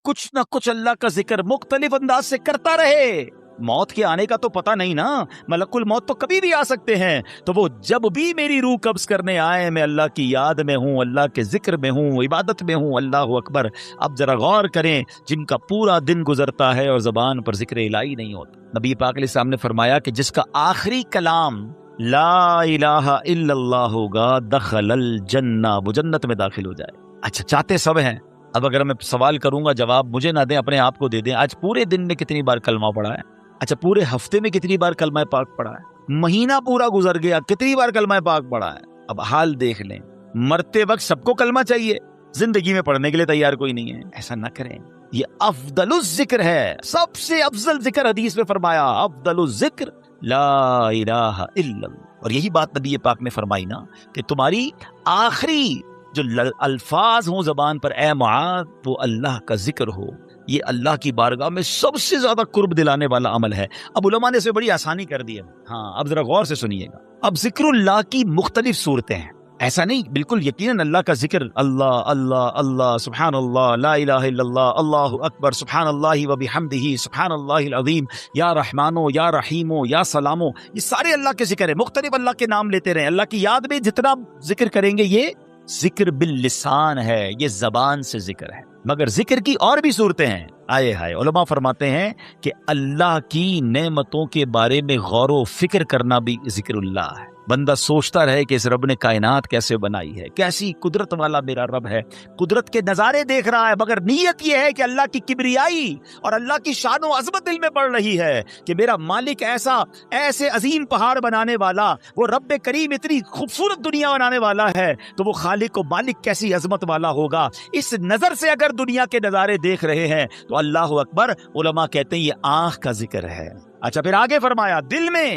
کچھ نہ کچھ اللہ کا ذکر مختلف انداز سے کرتا رہے. موت کے آنے کا تو پتہ نہیں نا، ملک الموت تو کبھی بھی آ سکتے ہیں. تو وہ جب بھی میری روح قبض کرنے آئے میں اللہ کی یاد میں ہوں، اللہ کے ذکر میں ہوں، عبادت میں ہوں. اللہ اکبر. اب ذرا غور کریں جن کا پورا دن گزرتا ہے اور زبان پر ذکر الہی نہیں ہوتا. نبی پاک علیہ السلام نے فرمایا کہ جس کا آخری کلام لا الہ الا اللہ ہوگا دخل الجنہ، وہ جنت میں داخل ہو جائے. اچھا چاہتے سب ہیں. اب اگر میں سوال کروں گا جواب مجھے نہ دیں، اپنے آپ کو دے دیں. آج پورے دن میں کتنی بار کلمہ پڑھا ہے؟ اچھا پورے ہفتے میں کتنی بار کلمہ پاک پڑھا ہے؟ مہینہ پورا گزر گیا کتنی بار کلمہ پاک پڑھا ہے؟ اب حال دیکھ لیں. مرتے وقت سب کو کلمہ چاہیے، زندگی میں پڑھنے کے لیے تیار کوئی نہیں ہے. ایسا نہ کریں. یہ افضل الذکر ہے، سب سے افضل ذکر. حدیث میں فرمایا افضل الذکر لا الہ الا اللہ. اور یہی بات نبی پاک نے فرمائی نا کہ تمہاری آخری جو الفاظ ہوں زبان پر اے معاذ وہ اللہ کا ذکر ہو. یہ اللہ کی بارگاہ میں سب سے زیادہ قرب دلانے والا عمل ہے. اب علماء نے اسے بڑی آسانی کر دی ہے. ہاں اب ذرا غور سے سنیے گا. اب ذکر اللہ کی مختلف صورتیں ہیں، ایسا نہیں بالکل یقیناً اللہ کا ذکر اللہ اللہ اللہ سبحان اللہ لا الہ الا اللہ اللہ اکبر سبحان اللہ و بحمدہ سبحان اللہ العظیم یا رحمانو یا رحیمو یا سلامو، یہ سارے اللہ کے ذکر ہیں. مختلف اللہ کے نام لیتے رہیں. اللہ کی یاد میں جتنا ذکر کریں گے یہ ذکر باللسان ہے، یہ زبان سے ذکر ہے. مگر ذکر کی اور بھی صورتیں ہیں. آئے ہائے علماء فرماتے ہیں کہ اللہ کی نعمتوں کے بارے میں غور و فکر کرنا بھی ذکر اللہ ہے. بندہ سوچتا رہے کہ اس رب نے کائنات کیسے بنائی ہے، کیسی قدرت والا میرا رب ہے. قدرت کے نظارے دیکھ رہا ہے مگر نیت یہ ہے کہ اللہ کی کبریائی اور اللہ کی شان و عظمت دل میں پڑ رہی ہے کہ میرا مالک ایسے عظیم پہاڑ بنانے والا، وہ رب کریم اتنی خوبصورت دنیا بنانے والا ہے، تو وہ خالق و مالک کیسی عظمت والا ہوگا. اس نظر سے اگر دنیا کے نظارے دیکھ رہے ہیں تو اللہ اکبر. علماء کہتے ہیں یہ آنکھ کا ذکر ہے. اچھا پھر آگے فرمایا دل میں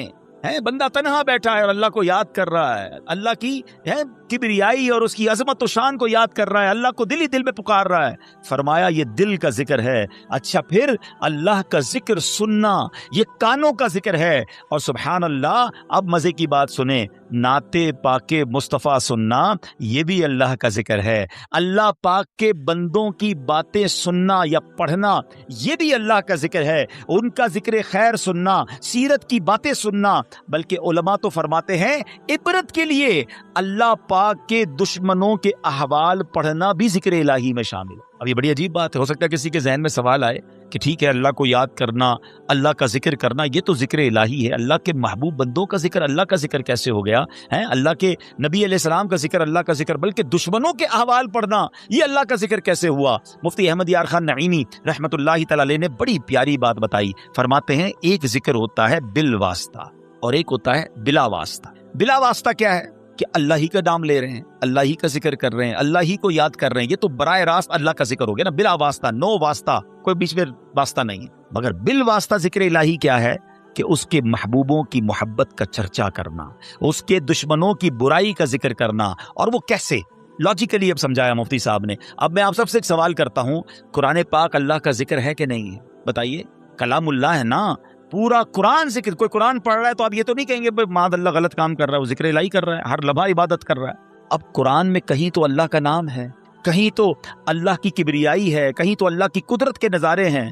ہے، بندہ تنہا بیٹھا ہے اور اللہ کو یاد کر رہا ہے، اللہ کی کبریائی اور اس کی عظمت و شان کو یاد کر رہا ہے، اللہ کو دل ہی دل میں پکار رہا ہے. فرمایا یہ دل کا ذکر ہے. اچھا پھر اللہ کا ذکر سننا، یہ کانوں کا ذکر ہے. اور سبحان اللہ اب مزے کی بات سنیں، نعت پاک مصطفیٰ سننا یہ بھی اللہ کا ذکر ہے. اللہ پاک کے بندوں کی باتیں سننا یا پڑھنا یہ بھی اللہ کا ذکر ہے. ان کا ذکر خیر سننا، سیرت کی باتیں سننا. بلکہ علماء تو فرماتے ہیں عبرت کے لیے اللہ پاک کے دشمنوں کے احوال پڑھنا بھی ذکر الہی میں شامل ہے. اب یہ بڑی عجیب بات ہے. ہو سکتا ہے کسی کے ذہن میں سوال آئے کہ ٹھیک ہے اللہ کو یاد کرنا، اللہ کا ذکر کرنا یہ تو ذکر الہی ہے، اللہ کے محبوب بندوں کا ذکر اللہ کا ذکر کیسے ہو گیا ہے؟ اللہ کے نبی علیہ السلام کا ذکر اللہ کا ذکر، بلکہ دشمنوں کے احوال پڑھنا یہ اللہ کا ذکر کیسے ہوا؟ مفتی احمد یار خان نعیمی رحمۃ اللہ تعالی علیہ نے بڑی پیاری بات بتائی. فرماتے ہیں ایک ذکر ہوتا ہے بالواسطہ اور ایک ہوتا ہے بلا واسطہ. بلا واسطہ کیا ہے کہ اللہ ہی کا نام لے رہے ہیں، اللہ ہی کا ذکر کر رہے ہیں، اللہ ہی کو یاد کر رہے ہیں، یہ تو براہ راست اللہ کا ذکر ہو گیا نا، بلا واسطہ، نو واسطہ، کوئی بیچ میں واسطہ نہیں ہے۔ مگر بال واسطہ ذکر الہی کیا ہے؟ کہ اس کے محبوبوں کی محبت کا چرچا کرنا، اس کے دشمنوں کی برائی کا ذکر کرنا۔ اور وہ کیسے؟ لاجیکلی اب سمجھایا مفتی صاحب نے۔ اب میں آپ سب سے ایک سوال کرتا ہوں، قرآن پاک اللہ کا ذکر ہے کہ نہیں ہے؟ بتائیے، کلام اللہ ہے نا، پورا قرآن ذکر۔ کوئی قرآن پڑھ رہا ہے تو آپ یہ تو نہیں کہیں گے معاذ اللہ غلط کام کر رہا ہے، وہ ذکر الہی کر رہا ہے، ہر لمحہ عبادت کر رہا ہے۔ اب قرآن میں کہیں تو اللہ کا نام ہے، کہیں تو اللہ کی کبریائی ہے، کہیں تو اللہ کی قدرت کے نظارے ہیں۔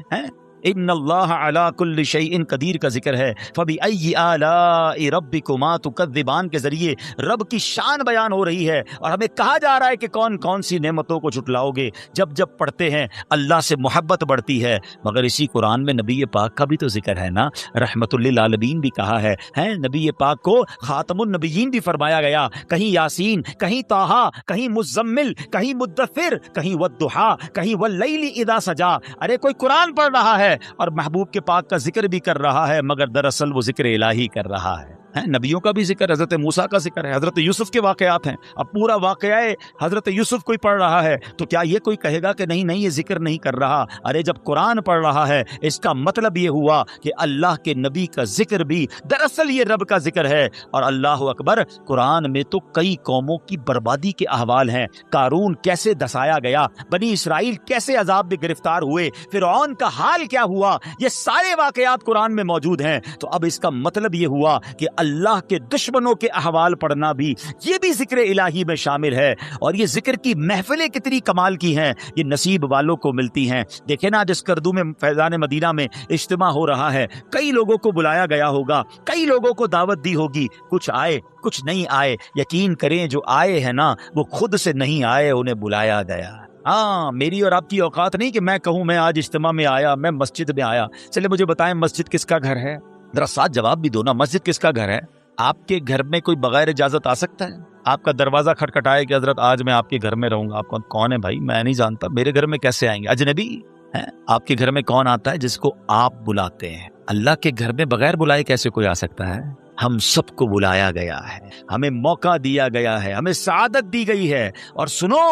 ان اللہ علی کل شیء قدیر کا ذکر ہے۔ فبأی آلاء ربکما تکذبان کے ذریعے رب کی شان بیان ہو رہی ہے، اور ہمیں کہا جا رہا ہے کہ کون کون سی نعمتوں کو جھٹلاؤ گے۔ جب جب پڑھتے ہیں اللہ سے محبت بڑھتی ہے۔ مگر اسی قرآن میں نبی پاک کا بھی تو ذکر ہے نا، رحمت للعالمین بھی کہا ہے، نبی پاک کو خاتم النبیین بھی فرمایا گیا۔ کہیں یاسین، کہیں طٰہٰ، کہیں مزمل، کہیں مدثر، کہیں والضحیٰ، کہیں واللیل اذا سجا۔ ارے کوئی قرآن پڑھ رہا ہے اور محبوب کے پاک کا ذکر بھی کر رہا ہے، مگر دراصل وہ ذکر الہی کر رہا ہے۔ نبیوں کا بھی ذکر، حضرت موسیٰ کا ذکر ہے، حضرت یوسف کے واقعات ہیں۔ اب پورا واقعہ حضرت یوسف کوئی پڑھ رہا ہے تو کیا یہ کوئی کہے گا کہ نہیں نہیں یہ ذکر نہیں کر رہا؟ ارے جب قرآن پڑھ رہا ہے اس کا مطلب یہ ہوا کہ اللہ کے نبی کا ذکر بھی دراصل یہ رب کا ذکر ہے۔ اور اللہ اکبر، قرآن میں تو کئی قوموں کی بربادی کے احوال ہیں۔ قارون کیسے دسایا گیا، بنی اسرائیل کیسے عذاب میں گرفتار ہوئے، فرعون کا حال کیا ہوا، یہ سارے واقعات قرآن میں موجود ہیں۔ تو اب اس کا مطلب یہ ہوا کہ اللہ کے دشمنوں کے احوال پڑھنا بھی یہ بھی ذکر الہی میں شامل ہے۔ اور یہ ذکر کی محفلیں کتنی کمال کی ہیں، یہ نصیب والوں کو ملتی ہیں۔ دیکھیں نا، جس کردو میں فیضان مدینہ میں اجتماع ہو رہا ہے، کئی لوگوں کو بلایا گیا ہوگا، کئی لوگوں کو دعوت دی ہوگی، کچھ آئے کچھ نہیں آئے۔ یقین کریں جو آئے ہیں نا وہ خود سے نہیں آئے، انہیں بلایا گیا۔ میری اور آپ کی اوقات نہیں کہ میں کہوں میں آج اجتماع میں آیا، میں مسجد میں آیا۔ چلے مجھے بتائیں مسجد کس کا گھر ہے؟ ذرا ساتھ جواب بھی دو نا، مسجد کس کا گھر ہے؟ آپ کے گھر میں کوئی بغیر اجازت آ سکتا ہے؟ آپ کا دروازہ کھٹکھٹائے کہ حضرت آج میں آپ کے گھر میں رہوں گا، آپ کون ہے بھائی؟ میں نہیں جانتا، میرے گھر میں کیسے آئیں گے؟ اجنبی ہے؟ آپ کے گھر میں کون آتا ہے؟ جس کو آپ بلاتے ہیں۔ اللہ کے گھر میں بغیر بلائے کیسے کوئی آ سکتا ہے؟ ہم سب کو بلایا گیا ہے، ہمیں موقع دیا گیا ہے، ہمیں سعادت دی گئی ہے۔ اور سنو،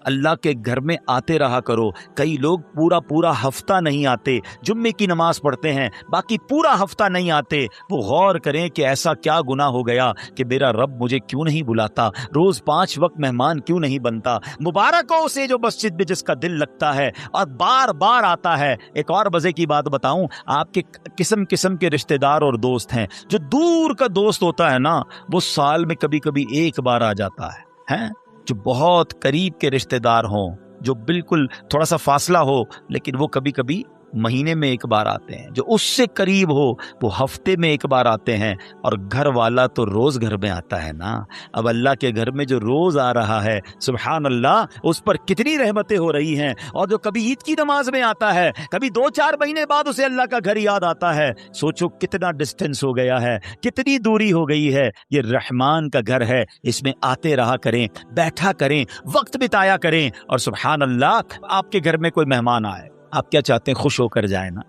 اللہ کے گھر میں آتے رہا کرو۔ کئی لوگ پورا ہفتہ نہیں آتے، جمعے کی نماز پڑھتے ہیں، باقی پورا ہفتہ نہیں آتے۔ وہ غور کریں کہ ایسا کیا گناہ ہو گیا کہ میرا رب مجھے کیوں نہیں بلاتا، روز 5 وقت مہمان کیوں نہیں بنتا۔ مبارک ہو اسے جو مسجد میں جس کا دل لگتا ہے اور بار بار آتا ہے۔ ایک اور مزے کی بات بتاؤں، آپ کے قسم قسم کے رشتہ دار اور دوست ہیں۔ جو دور کا دوست ہوتا ہے نا، وہ سال میں کبھی کبھی ایک بار آ جاتا ہے۔ جو بہت قریب کے رشتہ دار ہوں، جو بالکل تھوڑا سا فاصلہ ہو، لیکن وہ کبھی کبھی مہینے میں ایک بار آتے ہیں۔ جو اس سے قریب ہو وہ ہفتے میں ایک بار آتے ہیں، اور گھر والا تو روز گھر میں آتا ہے نا۔ اب اللہ کے گھر میں جو روز آ رہا ہے، سبحان اللہ، اس پر کتنی رحمتیں ہو رہی ہیں۔ اور جو کبھی عید کی نماز میں آتا ہے، کبھی 2-4 مہینے بعد اسے اللہ کا گھر یاد آتا ہے۔ سوچو کتنا ڈسٹینس ہو گیا ہے، کتنی دوری ہو گئی ہے۔ یہ رحمان کا گھر ہے، اس میں آتے رہا کریں، بیٹھا کریں، وقت بتایا کریں۔ اور سبحان اللہ، آپ کے گھر میں کوئی مہمان آئے، آپ کیا چاہتے ہیں؟ خوش ہو کر جائے نا،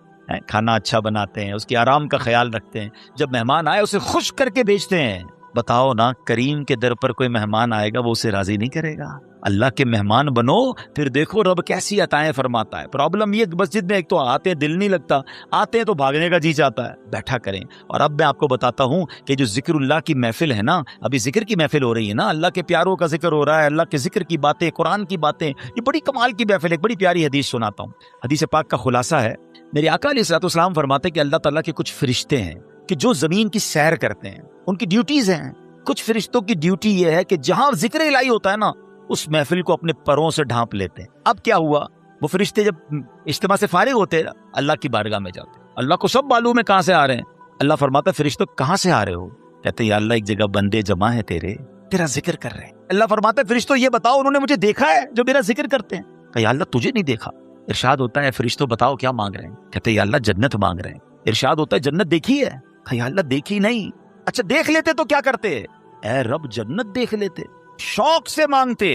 کھانا اچھا بناتے ہیں، اس کے آرام کا خیال رکھتے ہیں۔ جب مہمان آئے اسے خوش کر کے بھیجتے ہیں۔ بتاؤ نا، کریم کے در پر کوئی مہمان آئے گا وہ اسے راضی نہیں کرے گا؟ اللہ کے مہمان بنو، پھر دیکھو رب کیسی عطائیں فرماتا ہے۔ پرابلم یہ مسجد میں ایک تو آتے ہیں دل نہیں لگتا، آتے ہیں تو بھاگنے کا جی چاہتا ہے۔ بیٹھا کریں۔ اور اب میں آپ کو بتاتا ہوں کہ جو ذکر اللہ کی محفل ہے نا، ابھی ذکر کی محفل ہو رہی ہے نا، اللہ کے پیاروں کا ذکر ہو رہا ہے، اللہ کے ذکر کی باتیں، قرآن کی باتیں، یہ بڑی کمال کی محفل ہے۔ ایک بڑی پیاری حدیث سناتا ہوں، حدیث پاک کا خلاصہ ہے۔ میرے آقا علیہ الصلوۃ والسلام فرماتے ہیں کہ اللہ تعالیٰ کے کچھ فرشتے ہیں کہ جو زمین کی سیر کرتے ہیں، ان کی ڈیوٹیز ہیں۔ کچھ فرشتوں کی ڈیوٹی یہ ہے کہ جہاں ذکر الہی ہوتا ہے نا، اس محفل کو اپنے پروں سے ڈھانپ لیتے ہیں۔ اب کیا ہوا، وہ فرشتے جب اجتماع سے فارغ ہوتے ہیں اللہ کی بارگاہ میں جاتے ہیں۔ اللہ کو سب معلوم ہے کہاں سے آ رہے ہیں۔ اللہ فرماتا ہے فرشتوں کہاں سے آ رہے ہو؟ کہتے ہیں یا اللہ ایک جگہ بندے جمع ہے تیرا ذکر کر رہے ہیں۔ اللہ فرماتا ہے فرشتوں یہ بتاؤ انہوں نے مجھے دیکھا ہے جو میرا ذکر کرتے ہیں؟ کہ یا اللہ تجھے نہیں دیکھا۔ ارشاد ہوتا ہے فرشتوں بتاؤ کیا مانگ رہے ہیں؟ کہتے ہیں یا اللہ جنت مانگ رہے ہیں۔ ارشاد ہوتا ہے جنت دیکھی ہے؟ کہ یا اللہ دیکھی نہیں۔ اچھا دیکھ لیتے تو کیا کرتے؟ اے رب جنت دیکھ لیتے، شوق سے مانگتے۔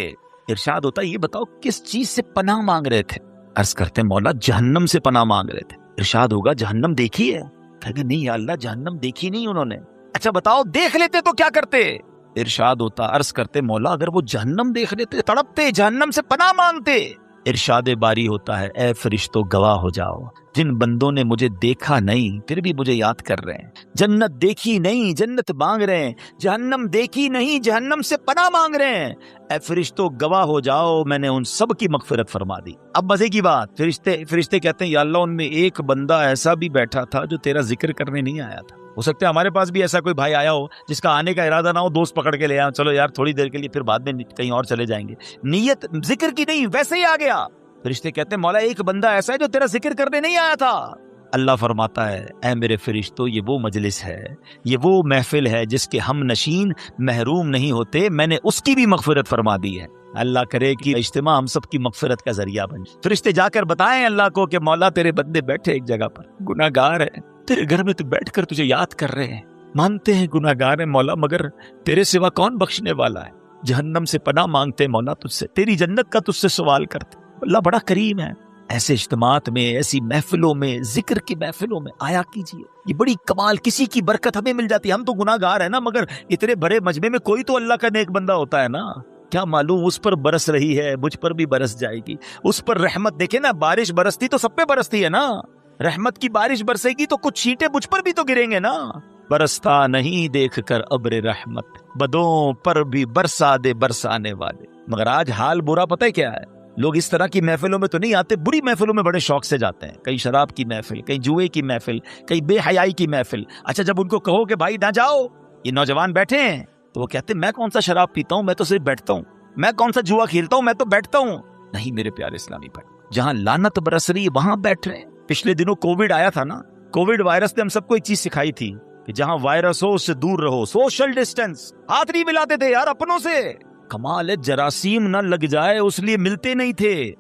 ارشاد ہوتا ہے یہ بتاؤ کس چیز سے پناہ مانگ رہے تھے؟ عرض کرتے مولا جہنم سے پناہ مانگ رہے تھے۔ ارشاد ہوگا جہنم دیکھی ہے؟ کہتے نہیں یا اللہ جہنم دیکھی نہیں انہوں نے۔ اچھا بتاؤ دیکھ لیتے تو کیا کرتے؟ ارشاد ہوتا، عرض کرتے مولا اگر وہ جہنم دیکھ لیتے تڑپتے، جہنم سے پناہ مانگتے. ارشاد باری ہوتا ہے اے فرشتوں گواہ ہو جاؤ، جن بندوں نے مجھے دیکھا نہیں پھر بھی مجھے یاد کر رہے ہیں، جنت دیکھی نہیں جنت مانگ رہے ہیں، جہنم دیکھی نہیں جہنم سے پناہ مانگ رہے ہیں، اے فرشتوں گواہ ہو جاؤ میں نے ان سب کی مغفرت فرما دی. اب مزے کی بات، فرشتے کہتے ہیں یا اللہ ان میں ایک بندہ ایسا بھی بیٹھا تھا جو تیرا ذکر کرنے نہیں آیا تھا. ہو سکتا ہے ہمارے پاس بھی ایسا کوئی بھائی آیا ہو جس کا آنے کا ارادہ نہ ہو، دوست پکڑ کے لے آیا، چلو یار تھوڑی دیر کے لیے پھر بعد میں کہیں اور چلے جائیں گے، نیت ذکر کی نہیں ویسے ہی آ گیا. فرشتے کہتے ہیں مولا ایک بندہ ایسا ہے جو تیرا ذکر کرنے نہیں آیا تھا. اللہ فرماتا ہے اے میرے فرشتوں یہ وہ مجلس ہے، یہ وہ محفل ہے جس کے ہم نشین محروم نہیں ہوتے، میں نے اس کی بھی مغفرت فرما دی ہے. اللہ کرے کہ اجتماع ہم سب کی مغفرت کا ذریعہ بن جائے. فرشتے جا کر بتائیں اللہ کو کہ مولا تیرے بندے بیٹھے ایک جگہ پر گناہ گار ہیں، تیرے گھر میں تو بیٹھ کر تجھے یاد کر رہے ہیں، مانتے ہیں گناہ گار ہیں مولا مگر تیرے سوا کون بخشنے والا ہے، جہنم سے پناہ مانگتے مولا تجھ سے، تیری جنت کا تجھ سے سوال کرتے. اللہ بڑا کریم ہے. ایسے اجتماعات میں، ایسی محفلوں میں، ذکر کی محفلوں میں آیا کیجیے، یہ بڑی کمال، کسی کی برکت ہمیں مل جاتی ہے. ہم تو گناہ گار ہیں نا، مگر اتنے بڑے مجمع میں کوئی تو اللہ کا نیک بندہ ہوتا ہے نا. کیا معلوم اس پر برس رہی ہے، مجھ پر بھی برس جائے گی. اس پر رحمت دیکھیں نا، بارش برستی تو سب پہ برستی ہے نا، رحمت کی بارش برسے گی تو کچھ چھینٹے مجھ پر بھی تو گریں گے نا. برستا نہیں دیکھ کر ابر رحمت، بدوں پر بھی برسا دے برسانے والے. مگر آج حال برا پتہ ہے کیا ہے، لوگ اس طرح کی محفلوں میں تو نہیں آتے، بری محفلوں میں بڑے شوق سے جاتے ہیں. کہیں شراب کی محفل، کہیں جوئے کی محفل، کہیں بے حیائی کی محفل. اچھا جب ان کو کہو کہ بھائی نہ جاؤ، یہ نوجوان بیٹھے ہیں، تو وہ کہتے ہیں میں کون سا شراب پیتا ہوں، میں تو صرف بیٹھتا ہوں، میں کون سا جوا کھیلتا ہوں، میں تو بیٹھتا ہوں. نہیں میرے پیارے اسلامی بھائی، جہاں لعنت برس رہی وہاں بیٹھ رہے ہیں. پچھلے دنوں کووڈ آیا تھا نا، کووڈ وائرس نے ہم سب کو ایک چیز سکھائی تھی کہ جہاں وائرس ہو اس سے دور رہو، سوشل ڈسٹینس. ہاتھ نہیں ملاتے تھے یار اپنوں سے. کمال ہے، جراثیم نہ لگ جائے اس لیے ملتے نہیں تھے،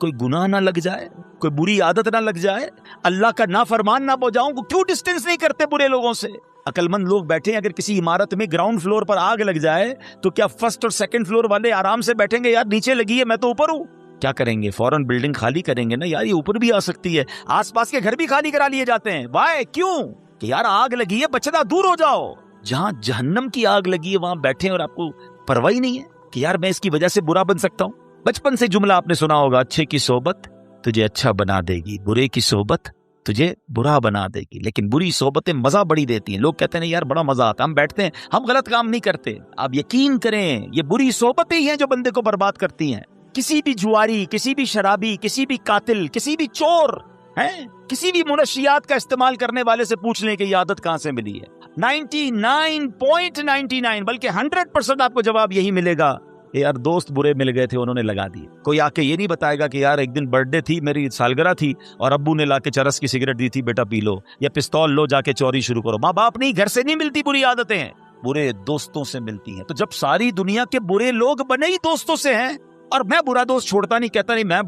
کوئی گناہ نہ لگ جائے، کوئی بری عادت نہ لگ جائے، اللہ کا نافرمان نہ ہو جاؤں، کیوں ڈسٹینس نہیں کرتے برے لوگوں سے. عقل مند لوگ بیٹھے ہیں، اگر کسی عمارت میں گراؤنڈ فلور پر آگ لگ جائے تو کیا فرسٹ اور سیکنڈ فلور والے آرام سے بیٹھیں گے یار نیچے لگی ہے میں تو اوپر ہوں؟ کیا کریں گے، فوراً بلڈنگ خالی کریں گے نا یار، یہ اوپر بھی آ سکتی ہے. آس پاس کے گھر بھی خالی کرا لیے جاتے ہیں. وائے کیوں؟ کہ یار آگ لگی ہے بچنا دور ہو جاؤ. جہاں جہنم کی آگ لگی ہے وہاں بیٹھے اور آپ کو پرواہ ہی نہیں ہے کہ یار میں اس کی وجہ سے برا بن سکتا ہوں. بچپن سے جملہ آپ نے سنا ہوگا، اچھے کی صحبت تجھے اچھا بنا دے گی، برے کی صحبت تجھے برا بنا دے گی. لیکن بری صحبتیں مزہ بڑی دیتی ہیں. لوگ کہتے ہیں یار بڑا مزہ آتا، ہم بیٹھتے ہیں، ہم غلط کام نہیں کرتے. آپ یقین کریں یہ بری صحبتیں ہی ہیں جو بندے کو برباد کرتی ہیں. کسی بھی جواری، کسی بھی شرابی، کسی بھی قاتل، کسی بھی چور، کسی بھی منشیات کا استعمال کرنے والے سے پوچھ لیں کہ یہ عادت کہاں سے ملی ہے. 99.99 بلکہ 100% آپ کو جواب یہی ملے گا، یار دوست برے مل گئے تھے انہوں نے لگا دی. کوئی آ کے یہ نہیں بتائے گا کہ یار ایک دن برتھ ڈے تھی میری، سالگرہ تھی اور ابو نے لا کے چرس کی سگریٹ دی تھی، بیٹا پی لو، یا پستول لو جا کے چوری شروع کرو. ماں باپ نہیں، گھر سے نہیں ملتی بری عادتیں، برے دوستوں سے ملتی ہیں. تو جب ساری دنیا کے برے لوگ بنے ہی دوستوں سے ہیں، اور میں برا دوست چھوڑتا نہیں، کہتا نہیں میں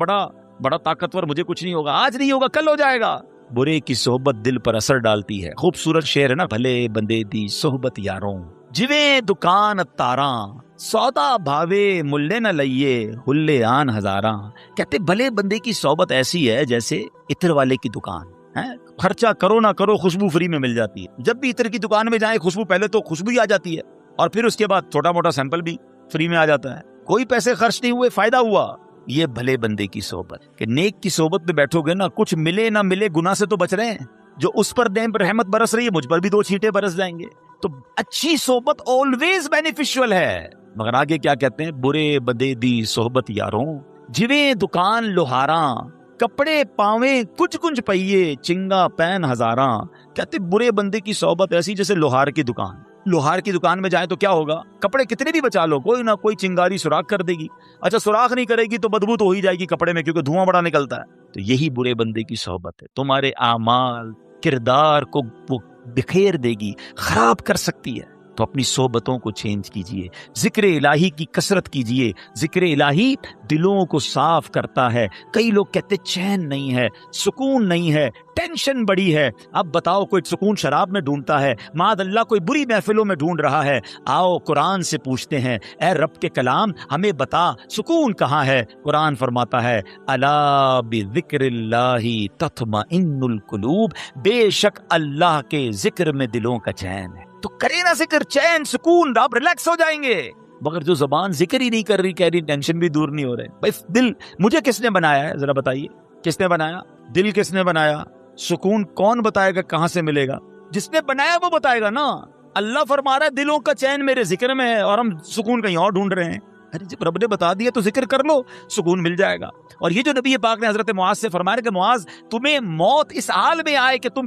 بڑا طاقتور، مجھے کچھ نہیں ہوگا، آج نہیں ہوگا کل ہو جائے گا. برے کی صحبت دل پر اثر ڈالتی ہے. خوبصورت شعر ہے نا، بھلے بندے دی صحبت یاروں، جویں دکان تاراں، سودا بھاوے ملے نہ لئیے، ہلے آن ہزاراں. کہتے بھلے بندے کی صحبت ایسی ہے جیسے عطر والے کی دکان ہے، خرچہ کرو نہ کرو خوشبو فری میں مل جاتی ہے. جب بھی عطر کی دکان میں جائیں خوشبو، پہلے تو خوشبو ہی آ جاتی ہے اور پھر اس کے بعد چھوٹا موٹا سیمپل بھی فری میں آ جاتا ہے. کوئی پیسے خرچ نہیں ہوئے، فائدہ ہوا. یہ بھلے بندے کی صحبت کہ نیک کی صحبت میں بیٹھو گے نا، کچھ ملے نہ ملے گناہ سے تو بچ رہے ہیں. جو اس پر نعمت رحمت برس رہی ہے مجھ پر بھی 2 چھینٹے برس جائیں گے. تو اچھی صحبت آلویز بینیفیشل ہے. مگر آگے کیا کہتے ہیں، برے بدے دی صحبت یاروں، جویں دکان لوہاراں، کپڑے پاویں کچھ کچھ پئیے، چنگا پین ہزاراں. کہتے برے بندے کی صحبت ایسی جیسے لوہار کی دکان. لوہار کی دکان میں جائیں تو کیا ہوگا، کپڑے کتنے بھی بچا لو کوئی نہ کوئی چنگاری سوراخ کر دے گی. اچھا سوراخ نہیں کرے گی تو بدبو تو ہو ہی جائے گی کپڑے میں، کیونکہ دھواں بڑا نکلتا ہے. تو یہی برے بندے کی صحبت ہے، تمہارے اعمال کردار کو وہ بکھیر دے گی، خراب کر سکتی ہے. تو اپنی صحبتوں کو چینج کیجئے، ذکر الہی کی کثرت کیجئے. ذکر الہی دلوں کو صاف کرتا ہے. کئی لوگ کہتے چین نہیں ہے، سکون نہیں ہے، ٹینشن بڑی ہے. اب بتاؤ کوئی سکون شراب میں ڈھونڈتا ہے، معاذ اللہ کوئی بری محفلوں میں ڈھونڈ رہا ہے. آؤ قرآن سے پوچھتے ہیں، اے رب کے کلام ہمیں بتا سکون کہاں ہے. قرآن فرماتا ہے الا بذکر اللہ تطمئن القلوب، بے شک اللہ کے ذکر میں دلوں کا چین ہے. تو کرے نا ذکر، چین سکون، آپ ریلیکس ہو جائیں گے. مگر جو زبان ذکر ہی نہیں کر رہی، کہہ رہی ٹینشن بھی دور نہیں ہو رہے. بھائی دل مجھے کس نے بنایا ہے ذرا بتائیے، کس نے بنایا؟ دل کس نے بنایا؟ سکون کون بتائے گا کہاں سے ملے گا؟ جس نے بنایا وہ بتائے گا نا. اللہ فرما رہا ہے دلوں کا چین میرے ذکر میں ہے، اور ہم سکون کہیں اور ڈھونڈ رہے ہیں. ارے جب رب نے بتا دیا تو ذکر کر لو، سکون مل جائے گا. اور یہ جو نبی پاک نے حضرت معاذ سے فرمایا کہ معاذ تمہیں موت اس حال میں آئے کہ تم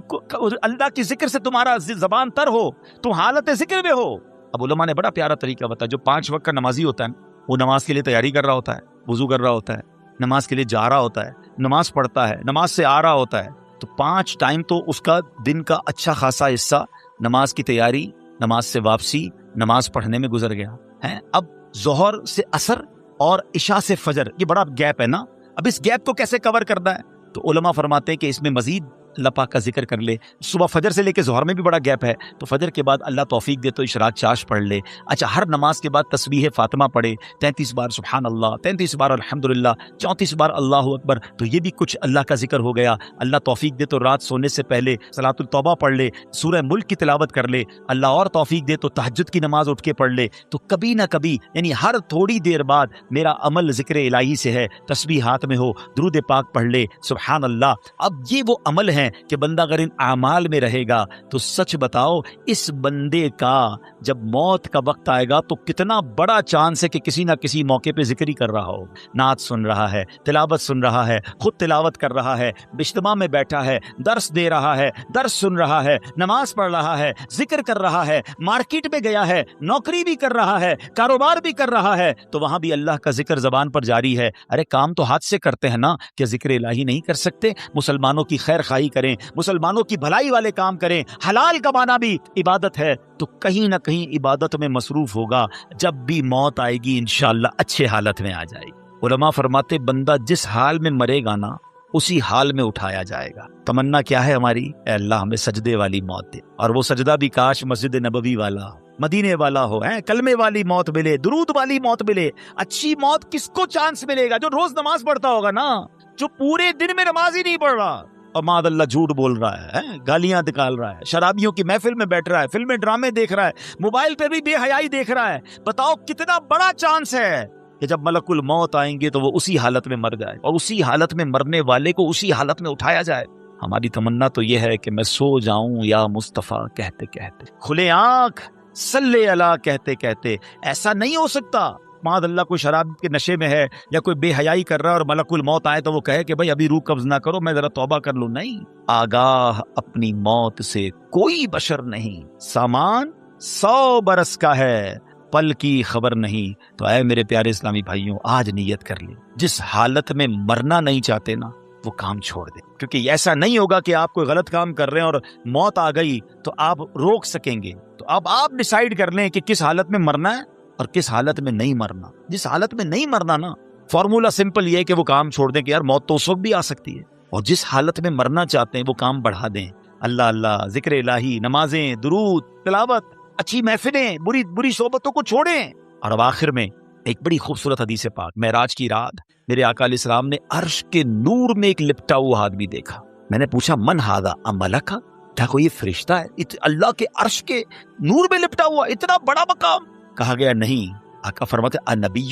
اللہ کی ذکر سے تمہارا زبان تر ہو، تم حالت ذکر میں ہو. اب علماء نے بڑا پیارا طریقہ بتایا. جو 5 وقت کا نمازی ہوتا ہے وہ نماز کے لیے تیاری کر رہا ہوتا ہے، وضو کر رہا ہوتا ہے، نماز کے لیے جا رہا ہوتا ہے، نماز پڑھتا ہے، نماز سے آ رہا ہوتا ہے، تو 5 ٹائم تو اس کا دن کا اچھا خاصا حصہ نماز کی تیاری، نماز سے واپسی، نماز پڑھنے میں گزر گیا ہے. اب ظہر سے عصر اور عشاء سے فجر، یہ بڑا گیپ ہے نا. اب اس گیپ کو کیسے کور کرنا ہے؟ تو علماء فرماتے ہیں کہ اس میں مزید اللہ پاک کا ذکر کر لے. صبح فجر سے لے کے ظہر میں بھی بڑا گیپ ہے، تو فجر کے بعد اللہ توفیق دے تو اشراق چاش پڑھ لے. اچھا، ہر نماز کے بعد تسبیح فاطمہ پڑھے، 33 بار سبحان اللہ، 33 بار الحمدللہ، 34 بار اللہ اکبر. تو یہ بھی کچھ اللہ کا ذکر ہو گیا. اللہ توفیق دے تو رات سونے سے پہلے صلاۃ التوبہ پڑھ لے، سورہ ملک کی تلاوت کر لے. اللہ اور توفیق دے تو تہجد کی نماز اٹھ کے پڑھ لے. تو کبھی نہ کبھی، یعنی ہر تھوڑی دیر بعد میرا عمل ذکر الہی سے ہے، تسبیح ہاتھ میں ہو، درود پاک پڑھ لے، سبحان اللہ. اب یہ وہ عمل ہے کہ بندہ اگر ان اعمال میں رہے گا تو سچ بتاؤ اس بندے کا جب موت کا وقت آئے گا تو کتنا بڑا چانس ہے کہ کسی نہ کسی موقع پہ ذکر ہی کر رہا ہو، نعت سن رہا ہے، تلاوت سن رہا ہے، خود تلاوت کر رہا ہے، اجتماع میں بیٹھا ہے، درس دے رہا ہے، درس سن رہا ہے، نماز پڑھ رہا ہے، ذکر کر رہا ہے، مارکیٹ میں گیا ہے، نوکری بھی کر رہا ہے، کاروبار بھی کر رہا ہے، تو وہاں بھی اللہ کا ذکر زبان پر جاری ہے. ارے کام تو ہاتھ سے کرتے ہیں نا، کیا ذکر الہی نہیں کر سکتے؟ مسلمانوں کی خیر خواہی کریں، مسلمانوں کی بھلائی والے کام کریں، حلال کمانا بھی عبادت ہے. تو کہیں نہ کہیں عبادت میں مصروف ہوگا، جب بھی موت آئے گی انشاءاللہ اچھے حالت میں آ جائے گی. علماء فرماتے بندہ جس حال میں مرے گا نا اسی حال میں اٹھایا جائے گا. تمنا کیا ہے ہماری؟ اے اللہ ہمیں سجدے والی موت دے، اور وہ سجدہ بھی کاش مسجد نبوی والا ہو، مدینے والا ہو، کلمے والی موت ملے، درود والی موت ملے. اچھی موت کس کو چانس ملے گا؟ جو روز نماز پڑھتا ہوگا نا، جو پورے دن میں نماز ہی نہیں پڑھ رہا اور معاذ اللہ جھوٹ بول رہا ہے، گالیاں نکال رہا ہے، شرابیوں کی محفل میں بیٹھ رہا ہے، فلمیں ڈرامے دیکھ رہا ہے، موبائل پہ بھی بے حیائی دیکھ رہا ہے. بتاؤ کتنا بڑا چانس ہے کہ جب ملک الموت آئیں گے تو وہ اسی حالت میں مر جائے، اور اسی حالت میں مرنے والے کو اسی حالت میں اٹھایا جائے. ہماری تمنا تو یہ ہے کہ میں سو جاؤں یا مصطفیٰ کہتے کہتے، کھلے آنکھ صلی اللہ کہتے کہتے. ایسا نہیں ہو سکتا معاذ اللہ کوئی شراب کے نشے میں ہے یا کوئی بے حیائی کر رہا ہے اور ملک الموت آئے تو وہ کہے کہ بھائی ابھی روح قبض نہ کرو، میں ذرا توبہ کر لوں. نہیں، آگاہ اپنی موت سے کوئی بشر نہیں، سامان 100 برس کا ہے، پل کی خبر نہیں. تو اے میرے پیارے اسلامی بھائیوں، آج نیت کر لیں، جس حالت میں مرنا نہیں چاہتے نا وہ کام چھوڑ دیں. کیونکہ ایسا نہیں ہوگا کہ آپ کوئی غلط کام کر رہے ہیں اور موت آ گئی تو آپ روک سکیں گے. تو اب آپ ڈیسائیڈ کر لیں کہ کس حالت میں مرنا ہے اور کس حالت میں نہیں مرنا. جس حالت میں نہیں مرنا نا، فارمولا سمپل یہ ہے کہ وہ کام چھوڑ دیں کہ یار موت تو اس وقت بھی آ سکتی ہے. اور جس حالت میں مرنا چاہتے ہیں وہ کام بڑھا دیں. اللہ اللہ، ذکر الہی، نمازیں، درود، تلاوت، اچھی محفلیں، بری صحبتوں کو چھوڑیں. اور اب آخر میں ایک بڑی خوبصورت حدیث پاک، معراج کی رات میرے آقا علیہ السلام نے عرش کے نور میں ایک لپٹا ہوا آدمی دیکھا. میں نے پوچھا من ہاذا ام ملکا، کیا کوئی فرشتہ ہے اللہ کے عرش کے نور میں لپٹا ہوا، اتنا بڑا مقام؟ کہا گیا نہیں. آقا فرماتے انبی،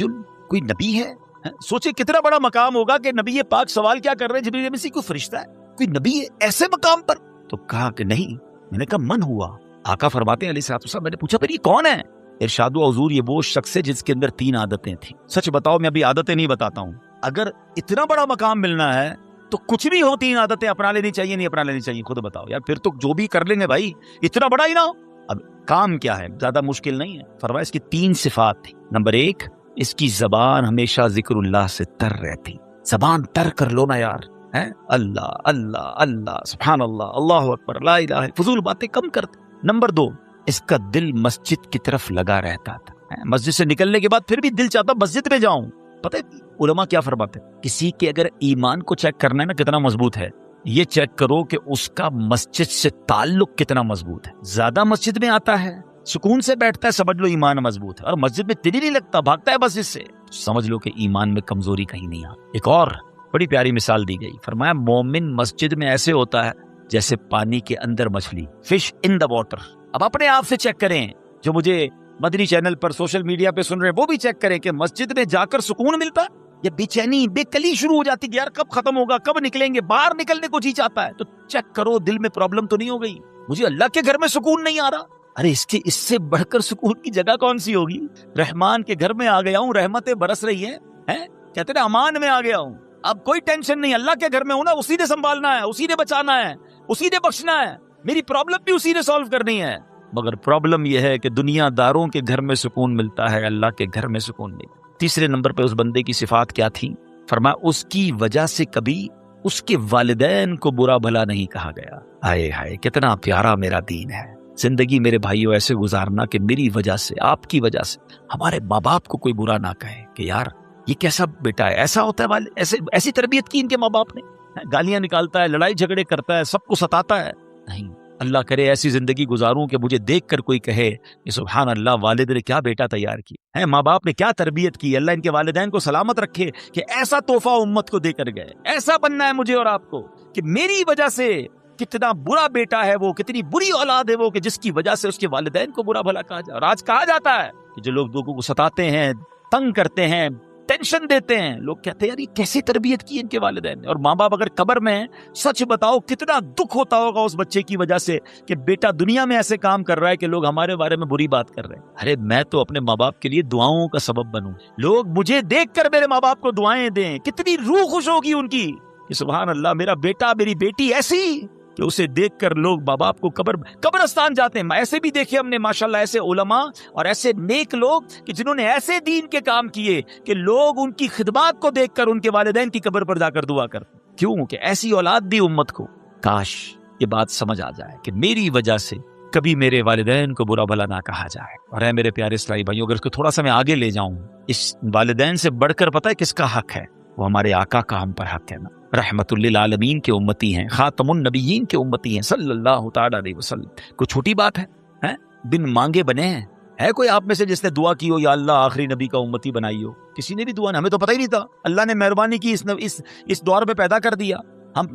کوئی نبی ہے؟ سوچے کتنا بڑا مقام ہوگا کہ نبی پاک سوال کیا کر رہے ہیں جبریل سے، کوئی فرشتہ ہے، کوئی نبی ہے ایسے مقام پر؟ تو کہا کہ نہیں. میں نے کہا من ہوا؟ آقا فرماتے ہیں علیہ الصلوۃ والسلام، میں نے پوچھا پھر یہ کون ہے؟ ارشاد و حضور، یہ وہ شخص ہے جس کے اندر 3 عادتیں تھیں. سچ بتاؤ، میں ابھی عادتیں نہیں بتاتا ہوں، اگر اتنا بڑا مقام ملنا ہے تو کچھ بھی ہو 3 عادتیں اپنا لینی چاہیے نہیں اپنا لینی چاہیے؟ خود بتاؤ یار، پھر تو جو بھی کر لیں گے بھائی، اتنا بڑا ہی نہ ہو. اب کام کیا ہے؟ زیادہ مشکل نہیں ہے. فرمایا اس کی 3 صفات تھی. نمبر 1، اس کی زبان ہمیشہ ذکر اللہ سے تر رہتی. زبان تر کر لو نا یار، اللہ اللہ اللہ، سبحان اللہ، اللہ اکبر، لا الہ، فضول باتیں کم کرتے. نمبر 2، اس کا دل مسجد کی طرف لگا رہتا تھا. مسجد سے نکلنے کے بعد پھر بھی دل چاہتا مسجد میں جاؤں. پتہ ہے علماء کیا فرماتے ہیں؟ کسی کے اگر ایمان کو چیک کرنا ہے نا کتنا مضبوط ہے، یہ چیک کرو کہ اس کا مسجد سے تعلق کتنا مضبوط ہے. زیادہ مسجد میں آتا ہے، سکون سے بیٹھتا ہے، سمجھ لو ایمان مضبوط ہے. اور مسجد میں دل ہی نہیں لگتا، بھاگتا ہے بس اس سے، سمجھ لو کہ ایمان میں کمزوری کہیں نہیں آ. ایک اور بڑی پیاری مثال دی گئی. فرمایا مومن مسجد میں ایسے ہوتا ہے جیسے پانی کے اندر مچھلی، فش ان دا واٹر. اب اپنے آپ سے چیک کریں، جو مجھے مدنی چینل پر سوشل میڈیا پہ سن رہے ہیں وہ بھی چیک کریں کہ مسجد میں جا کر سکون ملتا یا بے چینی بے کلی شروع ہو جاتی کہ یار کب ختم ہوگا، کب نکلیں گے، باہر نکلنے کو جی چاہتا ہے۔ تو چیک کرو دل میں پرابلم تو نہیں ہو گئی، مجھے اللہ کے گھر میں سکون نہیں آ رہا۔ ارے اس سے بڑھ کر سکون کی جگہ کون سی ہوگی؟ رحمان کے گھر میں آ گیا ہوں، رحمتیں برس رہی ہیں، کہتے ہیں امان میں آ گیا ہوں، اب کوئی ٹینشن نہیں، اللہ کے گھر میں ہوں نا، اسی نے سنبھالنا ہے، اسی نے بچانا ہے، اسی نے بخشنا ہے، میری پرابلم بھی اسی نے سالو کرنی ہے۔ مگر پرابلم یہ ہے کہ دنیا داروں کے گھر میں سکون ملتا ہے، اللہ کے گھر میں سکون نہیں۔ تیسرے نمبر پہ اس بندے کی صفات کیا تھی؟ فرمایا اس کی وجہ سے کبھی اس کے والدین کو برا بھلا نہیں کہا گیا۔ ہائے ہائے کتنا پیارا میرا دین ہے۔ زندگی میرے بھائیوں ایسے گزارنا کہ میری وجہ سے، آپ کی وجہ سے ہمارے ماں باپ کو کوئی برا نہ کہے کہ یار یہ کیسا بیٹا ہے، ایسا ہوتا ہے، ایسی تربیت کی ان کے ماں باپ نے، گالیاں نکالتا ہے، لڑائی جھگڑے کرتا ہے، سب کو ستاتا ہے۔ نہیں، اللہ کرے ایسی زندگی گزاروں کہ مجھے دیکھ کر کوئی کہے کہ سبحان اللہ، والد نے کیا بیٹا تیار کیا ہے، ماں باپ نے کیا تربیت کی، اللہ ان کے والدین کو سلامت رکھے کہ ایسا تحفہ امت کو دے کر گئے۔ ایسا بننا ہے مجھے اور آپ کو کہ میری وجہ سے کتنا برا بیٹا ہے وہ، کتنی بری اولاد ہے وہ کہ جس کی وجہ سے اس کے والدین کو برا بھلا کہا جائے۔ اور آج کہا جاتا ہے کہ جو لوگ لوگوں کو ستاتے ہیں، تنگ کرتے ہیں، ٹینشن دیتے ہیں، لوگ کہتے ہیں یار یہ کیسی تربیت کی ان کے والدین نے۔ اور ماں باپ اگر قبر میں ہیں، سچ بتاؤ کتنا دکھ ہوتا ہوگا اس بچے کی وجہ سے کہ بیٹا دنیا میں ایسے کام کر رہا ہے کہ لوگ ہمارے بارے میں بری بات کر رہے ہیں۔ ارے میں تو اپنے ماں باپ کے لیے دعاؤں کا سبب بنوں، لوگ مجھے دیکھ کر میرے ماں باپ کو دعائیں دیں، کتنی روح خوش ہوگی ان کی کہ سبحان اللہ میرا بیٹا میری بیٹی ایسی کہ اسے دیکھ کر لوگ ماں باپ کو قبرستان جاتے ہیں۔ ایسے بھی دیکھے ہم نے ماشاءاللہ ایسے علماء اور ایسے نیک لوگ کہ جنہوں نے ایسے دین کے کام کیے کہ لوگ ان کی خدمات کو دیکھ کر ان کے والدین کی قبر پر جا کر دعا کرتے۔ کیوں کہ ایسی اولاد دی امت کو۔ کاش یہ بات سمجھ آ جائے کہ میری وجہ سے کبھی میرے والدین کو برا بھلا نہ کہا جائے۔ اور اے میرے پیارے اسلامی بھائیوں، اگر اس کو تھوڑا سا میں آگے لے جاؤں، اس والدین سے بڑھ کر پتہ ہے کس کا حق ہے؟ وہ ہمارے آقا کا ہم پر حق ہے نا، رحمت للعالمین کے امتی ہیں، خاتم النبیین کے امتی ہیں صلی اللہ تعالی علیہ وسلم۔ کوئی چھوٹی بات ہے؟ بن مانگے بنے ہیں؟ ہے کوئی آپ میں سے جس نے دعا کی ہو یا اللہ آخری نبی کا امتی بنائی ہو؟ کسی نے بھی دعا نہیں، ہمیں تو پتہ ہی نہیں تھا، اللہ نے مہربانی کی اس دور میں پیدا کر دیا۔ ہم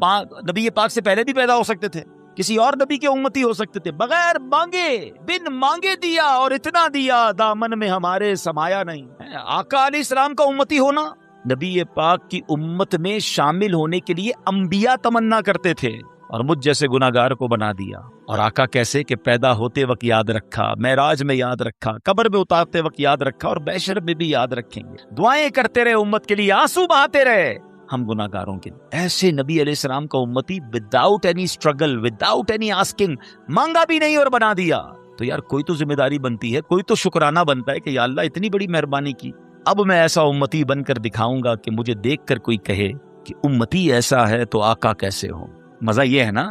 نبی پاک سے پہلے بھی پیدا ہو سکتے تھے، کسی اور نبی کے امتی ہو سکتے تھے، بغیر مانگے بن مانگے دیا، اور اتنا دیا دامن میں ہمارے سمایا نہیں۔ آقا علیہ السلام کا امتی ہونا، نبی پاک کی امت میں شامل ہونے کے لیے انبیاء تمنا کرتے تھے، اور مجھ جیسے گناہگار کو بنا دیا۔ اور آقا کیسے کہ پیدا ہوتے وقت یاد رکھا، معراج میں یاد رکھا، قبر میں اتارتے وقت یاد رکھا، اور بیشر میں بھی یاد رکھیں گے۔ دعائیں کرتے رہے امت کے لیے، آنسو بہاتے رہے ہم گناہگاروں کے لیے۔ ایسے نبی علیہ السلام کا امتی without any struggle, without any asking, مانگا بھی نہیں اور بنا دیا۔ تو یار کوئی تو ذمہ داری بنتی ہے، کوئی تو شکرانہ بنتا ہے کہ یا اللہ اتنی بڑی مہربانی کی، اب میں ایسا امتی بن کر دکھاؤں گا کہ مجھے دیکھ کر کوئی کہے کہ امتی ایسا ہے تو آقا کیسے ہو۔ مزہ یہ ہے نا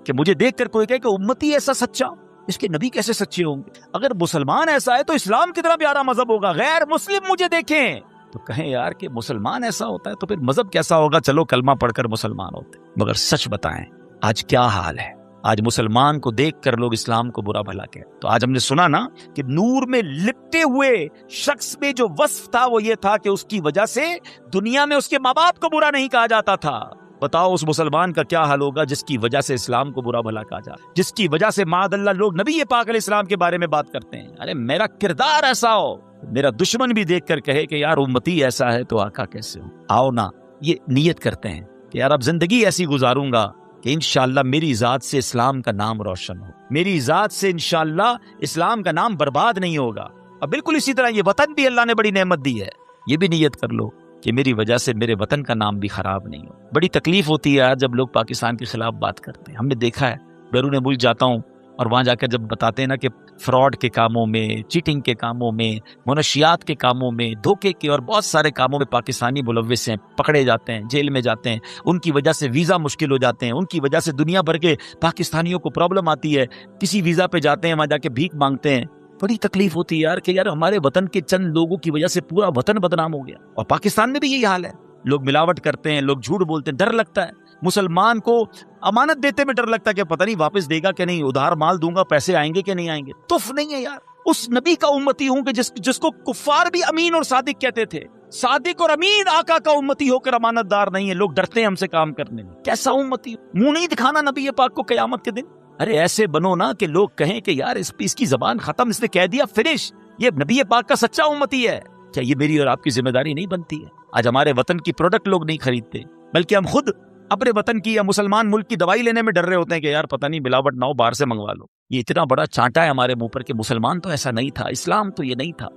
کہ مجھے دیکھ کر کوئی کہے کہ امتی ایسا سچا، اس کے نبی کیسے سچے ہوں گے؟ اگر مسلمان ایسا ہے تو اسلام کتنا پیارا مذہب ہوگا۔ غیر مسلم مجھے دیکھیں تو کہیں یار کہ مسلمان ایسا ہوتا ہے تو پھر مذہب کیسا ہوگا؟ چلو کلمہ پڑھ کر مسلمان ہوتے۔ مگر سچ بتائیں آج کیا حال ہے؟ آج مسلمان کو دیکھ کر لوگ اسلام کو برا بھلا کہتے۔ تو آج ہم نے سنا نا کہ نور میں لپٹے ہوئے شخص میں جو وصف تھا وہ یہ تھا کہ اس کی وجہ سے دنیا میں اس کے ماں باپ کو برا نہیں کہا جاتا تھا۔ بتاؤ اس مسلمان کا کیا حال ہوگا جس کی وجہ سے اسلام کو برا بھلا کہا جائے، جس کی وجہ سے معاذ اللہ لوگ نبی پاک علیہ السلام کے بارے میں بات کرتے ہیں۔ ارے میرا کردار ایسا ہو، میرا دشمن بھی دیکھ کر کہے کہ یار امتی ایسا ہے تو آقا کیسے ہو۔ آؤ نا یہ نیت کرتے ہیں کہ یار اب زندگی ایسی گزاروں گا کہ انشاءاللہ میری ذات سے اسلام کا نام روشن ہو، میری ذات سے انشاءاللہ اسلام کا نام برباد نہیں ہوگا۔ اب بالکل اسی طرح یہ وطن بھی اللہ نے بڑی نعمت دی ہے، یہ بھی نیت کر لو کہ میری وجہ سے میرے وطن کا نام بھی خراب نہیں ہو۔ بڑی تکلیف ہوتی ہے جب لوگ پاکستان کے خلاف بات کرتے ہیں۔ ہم نے دیکھا ہے، بیرون ملک جاتا ہوں اور وہاں جا کر جب بتاتے ہیں نا کہ فراڈ کے کاموں میں، چیٹنگ کے کاموں میں، منشیات کے کاموں میں، دھوکے کے اور بہت سارے کاموں میں پاکستانی ملوث ہیں، پکڑے جاتے ہیں، جیل میں جاتے ہیں، ان کی وجہ سے ویزا مشکل ہو جاتے ہیں، ان کی وجہ سے دنیا بھر کے پاکستانیوں کو پرابلم آتی ہے، کسی ویزا پہ جاتے ہیں وہاں جا کے بھیک مانگتے ہیں۔ بڑی تکلیف ہوتی ہے یار کہ یار ہمارے وطن کے چند لوگوں کی وجہ سے پورا وطن بدنام ہو گیا۔ اور پاکستان میں بھی یہی حال ہے، لوگ ملاوٹ کرتے ہیں، لوگ جھوٹ بولتے ہیں، ڈر لگتا ہے مسلمان کو امانت دیتے میں، ڈر لگتا ہے کہ پتہ نہیں واپس دے گا کہ نہیں، ادھار مال دوں گا پیسے آئیں گے کہ نہیں آئیں گے۔ تف نہیں ہے یار، اس نبی کا امتی ہوں کہ جس کو کفار بھی امین اور صادق کہتے تھے، صادق اور امین آقا کا امتی ہو کر امانت دار نہیں ہے، لوگ ڈرتے ہیں ہم سے کام کرنے میں۔ کیسا امتی؟ منہ نہیں دکھانا نبی پاک کو قیامت کے دن؟ ارے ایسے بنو نا کہ لوگ کہیں کہ یار اس کی زبان ختم، اس نے کہہ دیا فنش، یہ نبی پاک کا سچا امتی ہے۔ کیا یہ میری اور آپ کی ذمہ داری نہیں بنتی ہے؟ آج ہمارے وطن کی پروڈکٹ لوگ نہیں خریدتے، بلکہ ہم خود اپنے وطن کی یا مسلمان ملک کی دوائی لینے میں ڈر رہے ہوتے ہیں کہ یار پتہ نہیں ملاوٹ نہ ہو، باہر سے منگوا لو۔ یہ اتنا بڑا چانٹا ہے ہمارے منہ پر کہ مسلمان تو ایسا نہیں تھا، اسلام تو یہ نہیں تھا۔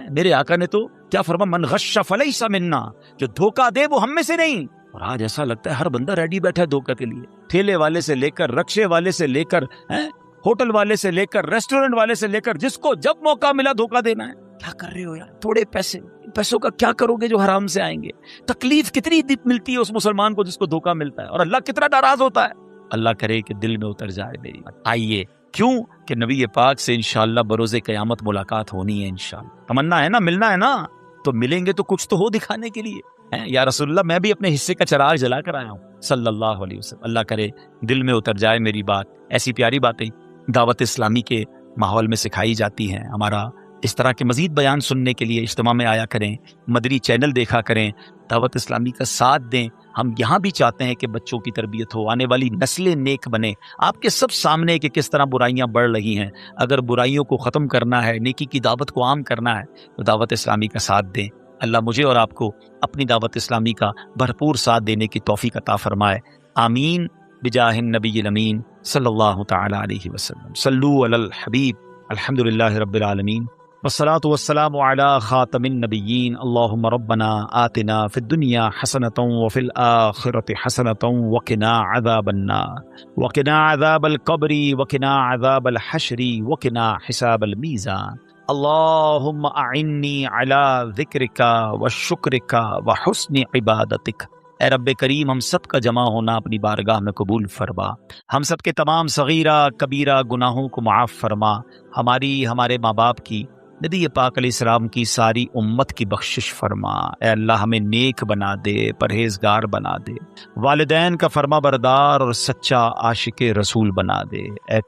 میرے آقا نے تو کیا فرما، من غش فلیس منا، جو دھوکہ دے وہ ہم میں سے نہیں۔ اور آج ایسا لگتا ہے ہر بندہ ریڈی بیٹھا ہے دھوکہ کے لیے، ٹھیلے والے سے لے کر، رکشے والے سے لے کر، ہوٹل والے سے لے کر، ریسٹورنٹ والے سے لے کر، جس کو جب موقع ملا دھوکہ دینا ہے۔ کیا کر رہے ہو یار؟ تھوڑے پیسوں کا کیا کرو گے جو حرام سے آئیں گے؟ تکلیف کتنی ملتی ہے اس مسلمان کو جس کو دھوکہ ملتا ہے، اور اللہ کتنا ناراض ہوتا ہے۔ اللہ کرے کہ دل میں اتر جائے میری بات۔ آئیے، کیوں کہ نبی پاک سے انشاءاللہ بروز قیامت ملاقات ہونی ہے انشاءاللہ۔ تمنا ہے نا، ملنا ہے نا، تو ملیں گے تو کچھ تو ہو دکھانے کے لیے۔ یا رسول اللہ، میں بھی اپنے حصے کا چراغ جلا کر آیا ہوں صلی اللہ علیہ وسلم۔ اللہ کرے دل میں اتر جائے میری بات۔ ایسی پیاری باتیں دعوت اسلامی کے ماحول میں سکھائی جاتی ہیں۔ ہمارا اس طرح کے مزید بیان سننے کے لیے اجتماع میں آیا کریں، مدری چینل دیکھا کریں، دعوت اسلامی کا ساتھ دیں۔ ہم یہاں بھی چاہتے ہیں کہ بچوں کی تربیت ہو، آنے والی نسلیں نیک بنے۔ آپ کے سب سامنے کہ کس طرح برائیاں بڑھ رہی ہیں۔ اگر برائیوں کو ختم کرنا ہے، نیکی کی دعوت کو عام کرنا ہے، تو دعوت اسلامی کا ساتھ دیں۔ اللہ مجھے اور آپ کو اپنی دعوت اسلامی کا بھرپور ساتھ دینے کی توفیق عطا فرمائے۔ آمین بجاہ النبی الامین صلی اللہ تعالی علیہ وسلم۔ صلو علی الحبیب۔ الحمدللہ رب العالمین، والصلاة والسلام على خاتم النبیین۔ اللہم ربنا آتنا فی الدنیا حسنة وفی الآخرة حسنة وقنا عذاب النار وقنا عذاب القبر وقنا عذاب الحشر وقنا حساب المیزان۔ اللہم اعنی علی ذکرک وشکرک وحسن عبادتک۔ اے رب کریم، ہم سب کا جمع ہونا اپنی بارگاہ میں قبول فرما، ہم سب کے تمام صغیرہ کبیرہ گناہوں کو معاف فرما، ہماری، ہمارے ماں باپ کی، نبی پاک علیہ السلام کی ساری امت کی بخشش فرما۔ اے اللہ ہمیں نیک بنا دے، پرہیزگار بنا دے، والدین کا فرما بردار اور سچا عاشق رسول بنا دے۔ اے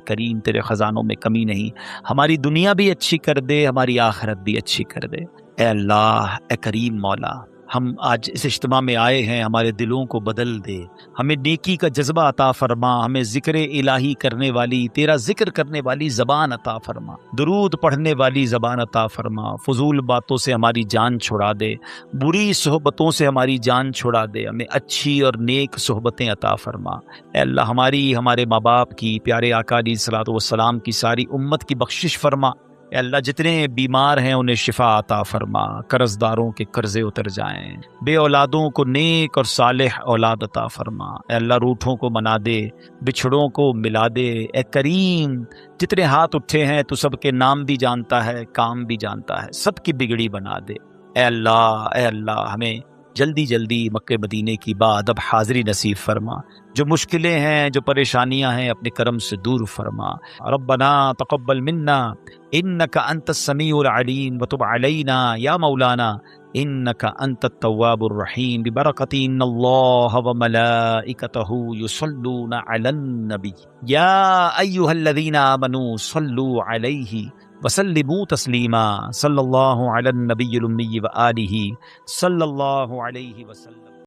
کریم تیرے خزانوں میں کمی نہیں، ہماری دنیا بھی اچھی کر دے، ہماری آخرت بھی اچھی کر دے۔ اے اللہ، اے کریم مولا، ہم آج اس اجتماع میں آئے ہیں، ہمارے دلوں کو بدل دے، ہمیں نیکی کا جذبہ عطا فرما، ہمیں ذکر الہی کرنے والی، تیرا ذکر کرنے والی زبان عطا فرما، درود پڑھنے والی زبان عطا فرما، فضول باتوں سے ہماری جان چھڑا دے، بری صحبتوں سے ہماری جان چھڑا دے، ہمیں اچھی اور نیک صحبتیں عطا فرما۔ اے اللہ، ہماری، ہمارے ماں باپ کی، پیارے آقا علیہ الصلوۃ والسلام کی ساری امت کی بخشش فرما۔ اے اللہ، جتنے بیمار ہیں انہیں شفا عطا فرما، قرض داروں کے قرضے اتر جائیں، بے اولادوں کو نیک اور صالح اولاد عطا فرما۔ اے اللہ، روٹھوں کو منا دے، بچھڑوں کو ملا دے۔ اے کریم، جتنے ہاتھ اٹھے ہیں تو سب کے نام بھی جانتا ہے، کام بھی جانتا ہے، سب کی بگڑی بنا دے۔ اے اللہ، ہمیں جلدی مکہ مدینے کی بعد اب حاضری نصیب فرما، جو مشکلیں ہیں، جو پریشانیاں ہیں، اپنے کرم سے دور فرما۔ ربنا تقبل منا انک انت السمیع العلیم وتب علینا یا مولانا انک انت التواب الرحیم ببرکۃ ان اللہ وملائکتہ یصلون علی النبی یا ایھا الذین آمنوا صلوا علیہ وسلموا تسلیما صلی اللہ علی النبی الامی وآلہ صلی اللہ علیہ وسلم۔